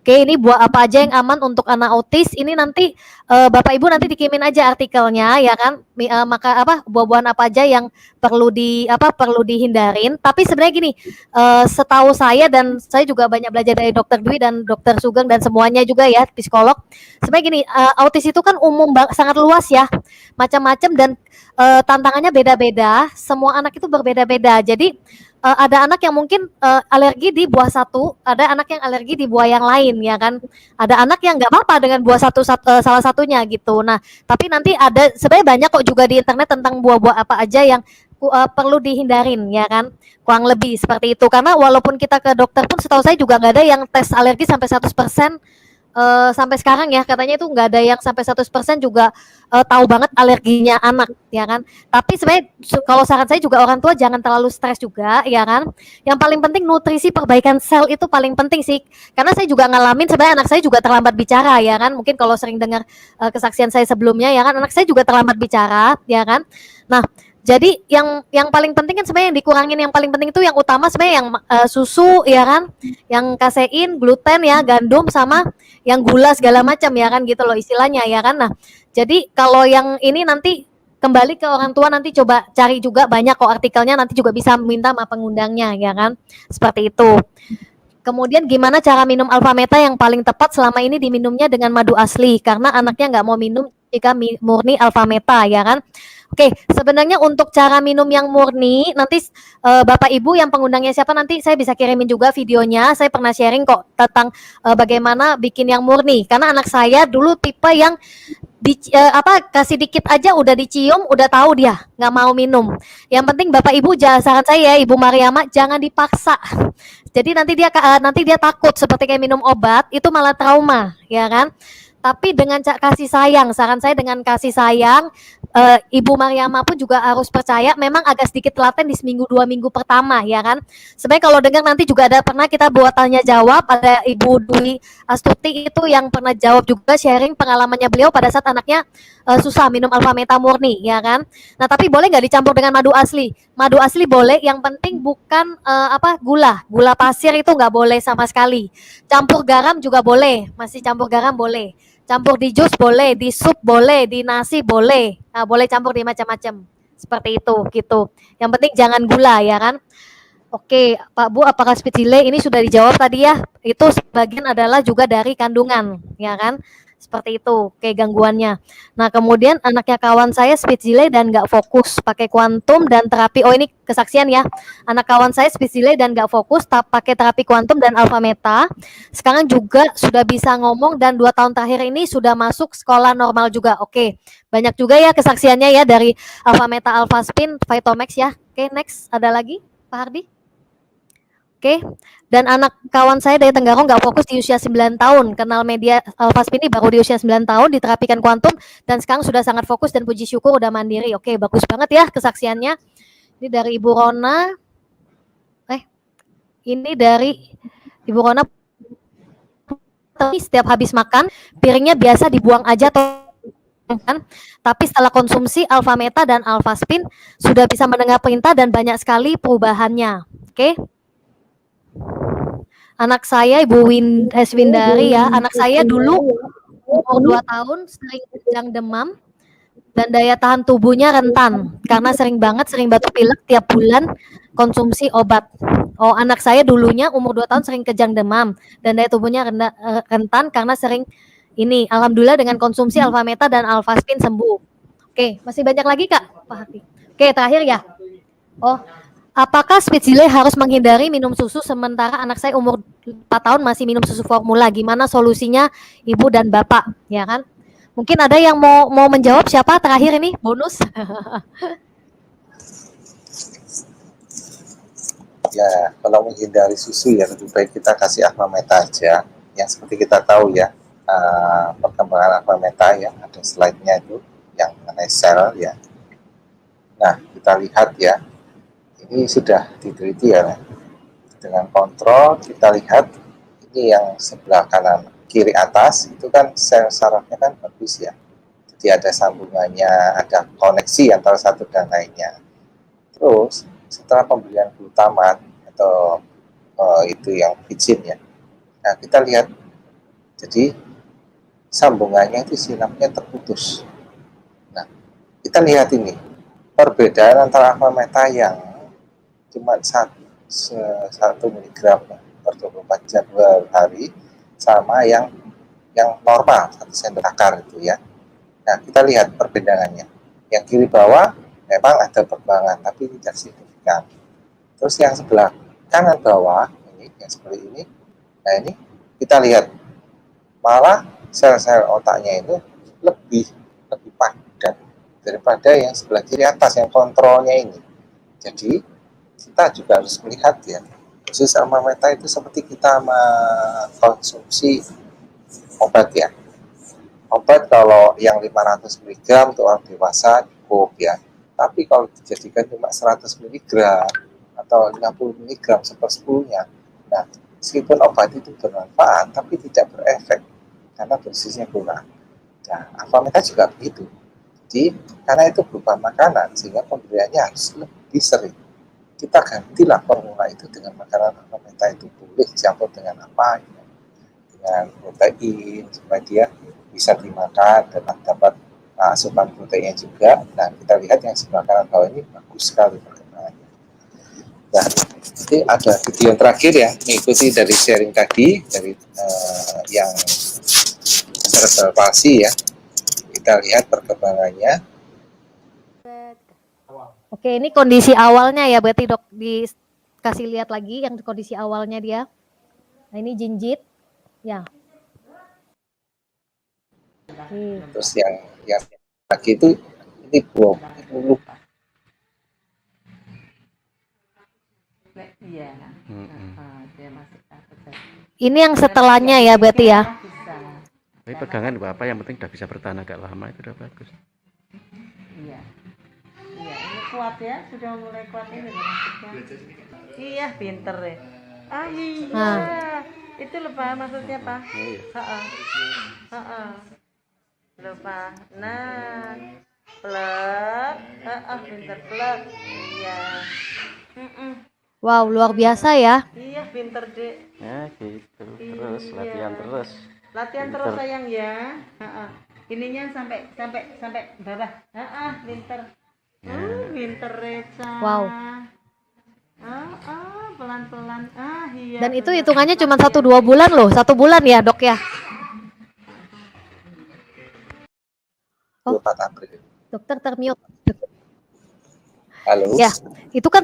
Oke, ini buah apa aja yang aman untuk anak autis? Ini nanti Bapak Ibu nanti dikirimin aja artikelnya ya kan. Maka buah-buahan apa aja yang perlu dihindarin. Tapi sebenarnya gini, setahu saya dan saya juga banyak belajar dari Dokter Dwi dan Dokter Sugeng dan semuanya juga ya, psikolog. Sebenarnya gini, autis itu kan umum sangat luas ya, macam-macam dan tantangannya beda-beda. Semua anak itu berbeda-beda. Jadi ada anak yang mungkin alergi di buah satu, ada anak yang alergi di buah yang lain ya kan. Ada anak yang nggak apa-apa dengan buah salah satunya gitu. Nah, tapi nanti ada sebenarnya banyak kok juga di internet tentang buah-buah apa aja yang perlu dihindarin ya kan. Kurang lebih seperti itu. Karena walaupun kita ke dokter pun setahu saya juga nggak ada yang tes alergi sampai 100%. Sampai sekarang ya katanya itu nggak ada yang sampai 100% juga tahu banget alerginya anak ya kan. Tapi sebenarnya kalau saran saya juga orang tua jangan terlalu stres juga ya kan. Yang paling penting nutrisi perbaikan sel itu paling penting sih. Karena saya juga ngalamin sebenarnya anak saya juga terlambat bicara ya kan. Mungkin kalau sering dengar kesaksian saya sebelumnya ya kan, anak saya juga terlambat bicara ya kan. Nah, jadi yang paling penting kan sebenarnya yang dikurangin, yang paling penting itu yang utama sebenarnya yang susu ya kan, yang kasein, gluten ya, gandum sama yang gula segala macam ya kan gitu loh istilahnya ya kan. Nah, jadi kalau yang ini nanti kembali ke orang tua, nanti coba cari juga banyak kok artikelnya, nanti juga bisa minta sama pengundangnya ya kan. Seperti itu. Kemudian gimana cara minum alfa meta yang paling tepat selama ini diminumnya dengan madu asli karena anaknya nggak mau minum jika murni alfa meta ya kan. Oke, sebenarnya untuk cara minum yang murni nanti Bapak Ibu yang pengundangnya siapa nanti saya bisa kirimin juga videonya. Saya pernah sharing kok tentang bagaimana bikin yang murni karena anak saya dulu tipe yang kasih dikit aja udah dicium, udah tahu dia nggak mau minum. Yang penting Bapak Ibu saran saya Ibu Mariama jangan dipaksa. Jadi nanti dia takut seperti kayak minum obat itu malah trauma, ya kan? Tapi dengan kasih sayang, saran saya dengan kasih sayang, Ibu Mariama pun juga harus percaya memang agak sedikit telaten di seminggu 2 minggu pertama ya kan. Sebenarnya kalau dengar nanti juga ada pernah kita buat tanya jawab, ada Ibu Dwi Astuti itu yang pernah jawab juga sharing pengalamannya beliau pada saat anaknya susah minum alfa meta murni ya kan. Nah tapi boleh nggak dicampur dengan madu asli? Madu asli boleh, yang penting bukan gula pasir itu nggak boleh sama sekali. Campur garam juga boleh, masih campur garam boleh. Campur di jus boleh, di sup boleh, di nasi boleh. Nah, boleh campur di macam-macam. Seperti itu, gitu. Yang penting jangan gula ya kan. Oke, Pak Bu, apakah speed delay ini sudah dijawab tadi ya? Itu sebagian adalah juga dari kandungan, ya kan? Seperti itu, kayak gangguannya. Nah, kemudian anaknya kawan saya speed delay dan nggak fokus, pakai kuantum dan terapi. Oh, ini kesaksian ya. Anak kawan saya speed delay dan nggak fokus, pakai terapi kuantum dan alfa meta. Sekarang juga sudah bisa ngomong dan 2 tahun terakhir ini sudah masuk sekolah normal juga. Oke, banyak juga ya kesaksiannya ya dari alfa meta, alfa spin, Vitomax ya. Oke, next ada lagi, Pak Hardi. Oke, dan anak kawan saya dari Tenggarong nggak fokus di usia 9 tahun, kenal media alfa spin ini baru di usia 9 tahun, diterapikan kuantum, dan sekarang sudah sangat fokus dan puji syukur udah mandiri. Oke, bagus banget ya kesaksiannya. Ini dari Ibu Rona. Ini dari Ibu Rona. Setiap habis makan, piringnya biasa dibuang aja kan? Tapi setelah konsumsi alfa meta dan alfa spin, sudah bisa mendengar perintah dan banyak sekali perubahannya. Oke. Anak saya Ibu Windari ya, anak saya dulu umur 2 tahun sering kejang demam dan daya tahan tubuhnya rentan karena sering batuk pilek tiap bulan konsumsi obat. Oh, anak saya dulunya umur 2 tahun sering kejang demam dan daya tubuhnya rentan karena sering ini. Alhamdulillah dengan konsumsi alfa meta dan alfa spin sembuh. Oke, masih banyak lagi Kak Pak Hati. Oke, terakhir ya. Oh, apakah speed delay harus menghindari minum susu sementara anak saya umur 4 tahun masih minum susu formula? Gimana solusinya Ibu dan Bapak? Ya kan? Mungkin ada yang mau menjawab, siapa terakhir ini? Bonus. Ya, kalau menghindari susu ya lebih baik kita kasih alfa meta aja. Yang seperti kita tahu ya, perkembangan alfa meta ya, ada slide-nya itu yang mengenai sel ya. Nah, kita lihat ya, ini sudah diteliti ya, dengan kontrol kita lihat ini yang sebelah kanan kiri atas itu kan sel sarafnya kan bagus ya, jadi ada sambungannya, ada koneksi antara satu dan lainnya. Terus setelah pemberian glutamat atau itu yang vicin ya, nah kita lihat jadi sambungannya itu sinapsnya terputus. Nah kita lihat ini perbedaan antara alfa meta yang cuma 1 miligram per 24 jam per hari sama yang normal 1 sendok akar itu ya. Nah kita lihat perbedaannya. Yang kiri bawah memang ada perkembangan tapi tidak signifikan. Terus yang sebelah kanan bawah ini yang seperti ini, nah ini kita lihat malah sel-sel otaknya itu lebih padat daripada yang sebelah kiri atas yang kontrolnya ini. Jadi kita juga harus melihat ya, dosis alpha meta itu seperti kita mengkonsumsi obat ya. Obat kalau yang 500 mg untuk orang dewasa cukup ya. Tapi kalau dijadikan cuma 100 mg atau 50 mg sepersepuluhnya, nah meskipun obat itu bermanfaat tapi tidak berefek karena dosisnya kurang. Nah, alpha meta juga begitu. Jadi karena itu berupa makanan sehingga pemberiannya harus lebih sering. Kita gantilah formula itu dengan makanan alpha meta itu boleh campur dengan apa ya, dengan protein supaya dia bisa dimakan dan dapat asupan proteinnya juga. Nah, kita lihat yang sebelah kanan bawah ini bagus sekali perkembangannya. Nah, ini ada video yang terakhir ya, mengikuti dari sharing tadi dari yang cerebral palsy ya. Kita lihat perkembangannya. Oke, ini kondisi awalnya ya, berarti dok dikasih lihat lagi yang kondisi awalnya dia. Nah, ini jinjit, ya. Terus yang lagi itu ini belum. Iya. Ini yang setelahnya ya, berarti ya. Tapi pegangan apa yang penting udah bisa bertahan agak lama itu udah bagus. Iya. Iya, ini kuat ya, sudah mulai kuat ini maksudnya. Iya, pinter ya. Ah iya. Nah. Itu lupa maksudnya, Pak. Iya. Heeh. Heeh. Lupa. Nah. Plek. Pinter plek. Iya. Wow, luar biasa ya. Iya, pinter, Dek. Ya gitu. Terus Iya. latihan terus. Latihan Pinter. terus sayang ya. Ininya sampai bawah. Pinter. Ya. Pinter Reca. Wow. Pelan-pelan. Iya. Dan itu benar. hitungannya cuma 1-2 bulan loh, 1 bulan ya dok ya. 24 April. Dokter termute. Halo. Ya, itu kan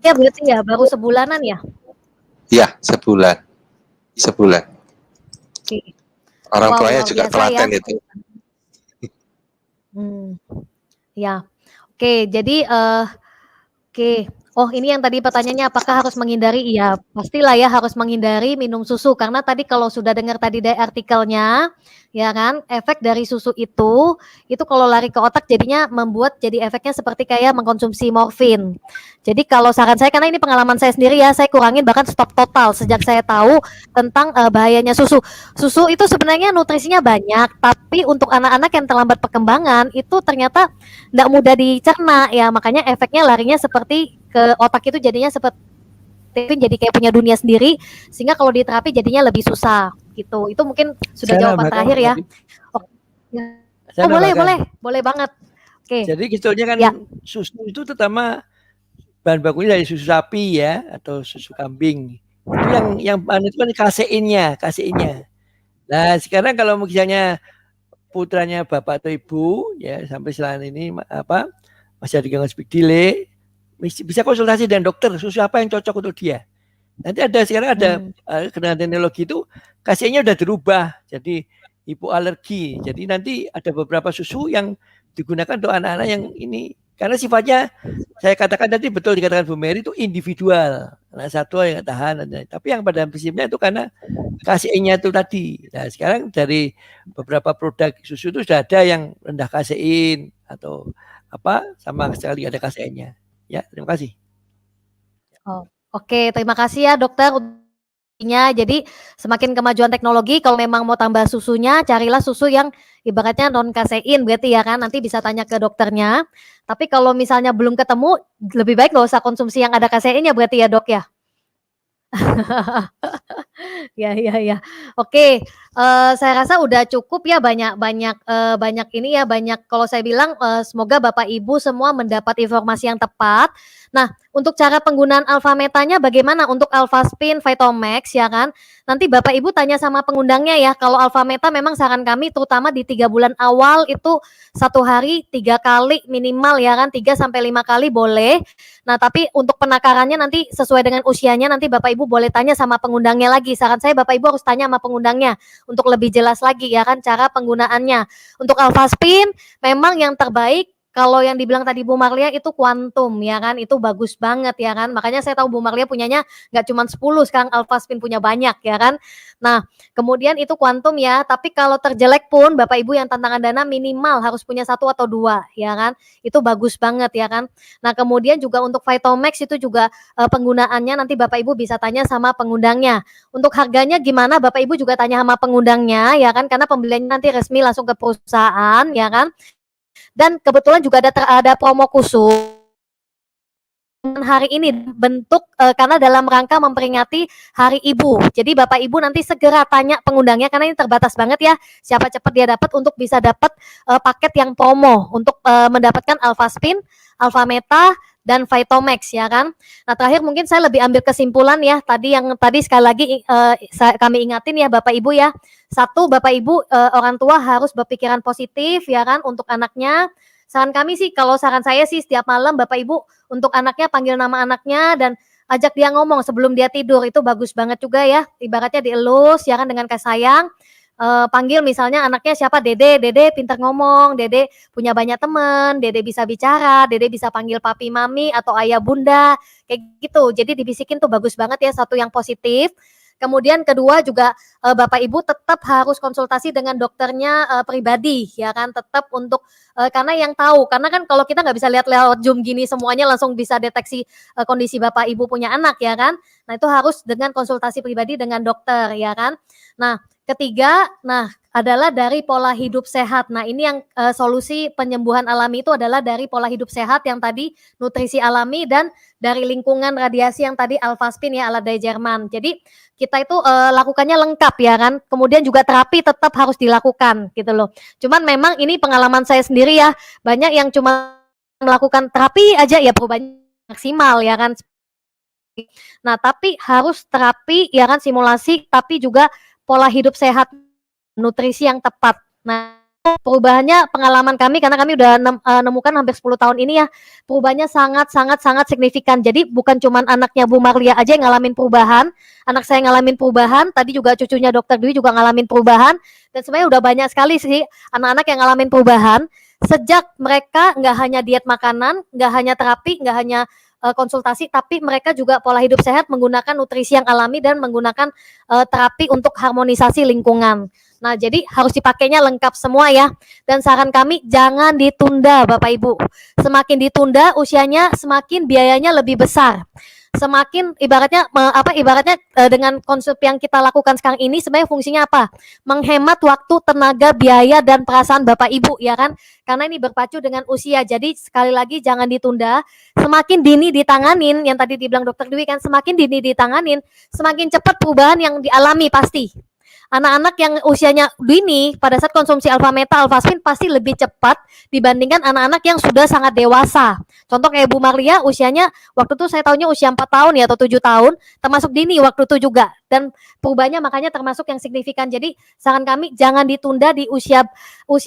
ya berarti ya baru sebulanan ya. Ya, sebulan. Oke. Orang Wow, tuanya luar juga biasa telaten ya. itu. Ya. Oke, jadi oke. Oh, ini yang tadi pertanyaannya apakah harus menghindari? Iya, pastilah ya harus menghindari minum susu karena tadi kalau sudah dengar tadi dari artikelnya, ya kan, efek dari susu itu kalau lari ke otak jadinya membuat jadi efeknya seperti kayak mengkonsumsi morfin. Jadi kalau saran saya karena ini pengalaman saya sendiri ya, saya kurangin bahkan stop total sejak saya tahu tentang bahayanya susu. Susu itu sebenarnya nutrisinya banyak, tapi untuk anak-anak yang terlambat perkembangan itu ternyata tidak mudah dicerna ya, makanya efeknya larinya seperti ke otak itu jadinya seperti jadi kayak punya dunia sendiri sehingga kalau diterapi jadinya lebih susah gitu. Itu mungkin sudah Saya jawaban nambahkan terakhir ya. tadi. Oh, ya. Saya boleh nambahkan. boleh banget. Oke. Jadi sebetulnya kan Ya. susu itu terutama bahan bakunya dari susu sapi ya atau susu kambing. Itu yang itu kan kaseinnya. Nah, sekarang kalau misalnya putranya bapak atau ibu ya sampai selama ini masih ada gangguan speak delay, bisa konsultasi dengan dokter susu apa yang cocok untuk dia. Nanti sekarang ada dengan teknologi itu kaseinnya udah dirubah jadi hipoalergi. Jadi nanti ada beberapa susu yang digunakan untuk anak-anak yang ini karena sifatnya saya katakan tadi betul dikatakan Bu Mary itu individual. Anak satu yang nggak tahan, tapi yang pada prinsipnya itu karena kaseinnya itu tadi. Nah sekarang dari beberapa produk susu itu sudah ada yang rendah kasein atau sama sekali ada kaseinnya. Ya terima kasih. Oke, terima kasih ya dokter. Jadi semakin kemajuan teknologi kalau memang mau tambah susunya carilah susu yang ibaratnya non kasein berarti ya kan nanti bisa tanya ke dokternya. Tapi kalau misalnya belum ketemu lebih baik nggak usah konsumsi yang ada kaseinnya berarti ya dok ya. Ya. Oke, Saya rasa udah cukup ya, banyak ini ya, banyak kalau saya bilang, semoga Bapak Ibu semua mendapat informasi yang tepat. Nah, untuk cara penggunaan Alfametanya bagaimana untuk Alfaspin, Vitomax ya kan, nanti Bapak Ibu tanya sama pengundangnya ya, kalau Alfameta memang saran kami terutama di 3 bulan awal itu 1 hari 3 kali minimal ya kan, 3 sampai 5 kali boleh. Nah, tapi untuk penakarannya nanti sesuai dengan usianya nanti Bapak Ibu boleh tanya sama pengundangnya lagi, saran saya Bapak Ibu harus tanya sama pengundangnya untuk lebih jelas lagi ya kan cara penggunaannya. Untuk Alfaspin memang yang terbaik kalau yang dibilang tadi Bu Marlia itu kuantum ya kan, itu bagus banget ya kan. Makanya saya tahu Bu Marlia punyanya nggak cuma 10, sekarang Alfaspin punya banyak ya kan. Nah, kemudian itu kuantum ya, tapi kalau terjelek pun Bapak Ibu yang tantangan dana minimal harus punya 1 atau 2 ya kan. Itu bagus banget ya kan. Nah, kemudian juga untuk Vitomax itu juga penggunaannya nanti Bapak Ibu bisa tanya sama pengundangnya. Untuk harganya gimana Bapak Ibu juga tanya sama pengundangnya ya kan, karena pembeliannya nanti resmi langsung ke perusahaan ya kan. Dan kebetulan juga ada promo khusus hari ini bentuk karena dalam rangka memperingati Hari Ibu. Jadi Bapak Ibu nanti segera tanya pengundangnya karena ini terbatas banget ya. Siapa cepat dia dapat untuk bisa dapat paket yang promo untuk mendapatkan Alfaspin, Alfameta dan Vitomax ya kan. Nah, terakhir mungkin saya lebih ambil kesimpulan ya. Tadi sekali lagi kami ingatin ya Bapak Ibu ya. Satu, Bapak Ibu orang tua harus berpikiran positif ya kan untuk anaknya. Saran kami sih, kalau saran saya sih setiap malam Bapak Ibu untuk anaknya panggil nama anaknya dan ajak dia ngomong sebelum dia tidur, itu bagus banget juga ya. Ibaratnya dielus ya kan dengan kasih sayang. Panggil misalnya anaknya siapa, Dede, Dede pintar ngomong, Dede punya banyak teman, Dede bisa bicara, Dede bisa panggil papi, mami atau ayah, bunda, kayak gitu. Jadi dibisikin tuh bagus banget ya, satu yang positif. Kemudian kedua juga Bapak Ibu tetap harus konsultasi dengan dokternya pribadi ya kan, tetap untuk karena yang tahu, karena kan kalau kita nggak bisa lihat lewat Zoom gini semuanya langsung bisa deteksi kondisi Bapak Ibu punya anak ya kan. Nah, itu harus dengan konsultasi pribadi dengan dokter ya kan. Nah, ketiga, adalah dari pola hidup sehat. Nah, ini yang solusi penyembuhan alami itu adalah dari pola hidup sehat yang tadi nutrisi alami dan dari lingkungan radiasi yang tadi Alfaspin ya, alat dari Jerman. Jadi kita itu lakukannya lengkap ya kan. Kemudian juga terapi tetap harus dilakukan gitu loh. Cuman memang ini pengalaman saya sendiri ya, banyak yang cuma melakukan terapi aja ya perubahannya maksimal ya kan. Nah, tapi harus terapi ya kan, simulasi, tapi juga pola hidup sehat, nutrisi yang tepat. Nah, perubahannya pengalaman kami karena kami udah nemukan hampir 10 tahun ini ya, perubahannya sangat signifikan. Jadi bukan cuman anaknya Bu Marlia aja yang ngalamin perubahan, anak saya ngalamin perubahan, tadi juga cucunya Dokter Dwi juga ngalamin perubahan, dan sebenarnya udah banyak sekali sih anak-anak yang ngalamin perubahan sejak mereka nggak hanya diet makanan, nggak hanya terapi, nggak hanya konsultasi, tapi mereka juga pola hidup sehat menggunakan nutrisi yang alami dan menggunakan terapi untuk harmonisasi lingkungan. Nah, jadi harus dipakainya lengkap semua ya. Dan saran kami jangan ditunda Bapak Ibu. Semakin ditunda usianya semakin biayanya lebih besar. Semakin ibaratnya dengan konsep yang kita lakukan sekarang ini sebenarnya fungsinya apa? Menghemat waktu, tenaga, biaya dan perasaan Bapak Ibu ya kan? Karena ini berpacu dengan usia. Jadi sekali lagi jangan ditunda. Semakin dini ditanganin, yang tadi dibilang Dokter Dwi kan, semakin dini ditanganin, semakin cepat perubahan yang dialami pasti. Anak-anak yang usianya dini pada saat konsumsi Alfameta, Alfaspin pasti lebih cepat dibandingkan anak-anak yang sudah sangat dewasa. Contoh kayak Bu Marlia usianya waktu itu saya tahunya usia 4 tahun ya atau 7 tahun, termasuk dini waktu itu juga. Dan perubahannya makanya termasuk yang signifikan. Jadi saran kami jangan ditunda di usia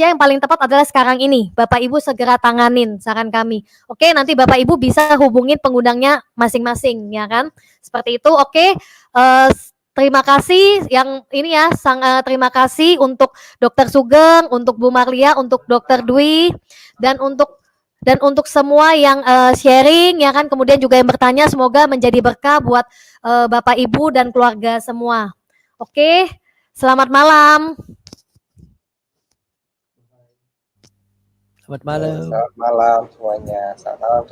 yang paling tepat adalah sekarang ini. Bapak Ibu segera tanganin saran kami. Oke, nanti Bapak Ibu bisa hubungin pengundangnya masing-masing ya kan. Seperti itu. Oke. Terima kasih yang ini ya, terima kasih untuk Dokter Sugeng, untuk Bu Marlia, untuk Dokter Dwi, dan untuk semua yang sharing ya kan, kemudian juga yang bertanya, semoga menjadi berkah buat Bapak Ibu dan keluarga semua. Oke, selamat malam. Selamat malam. Selamat malam semuanya. Selamat malam.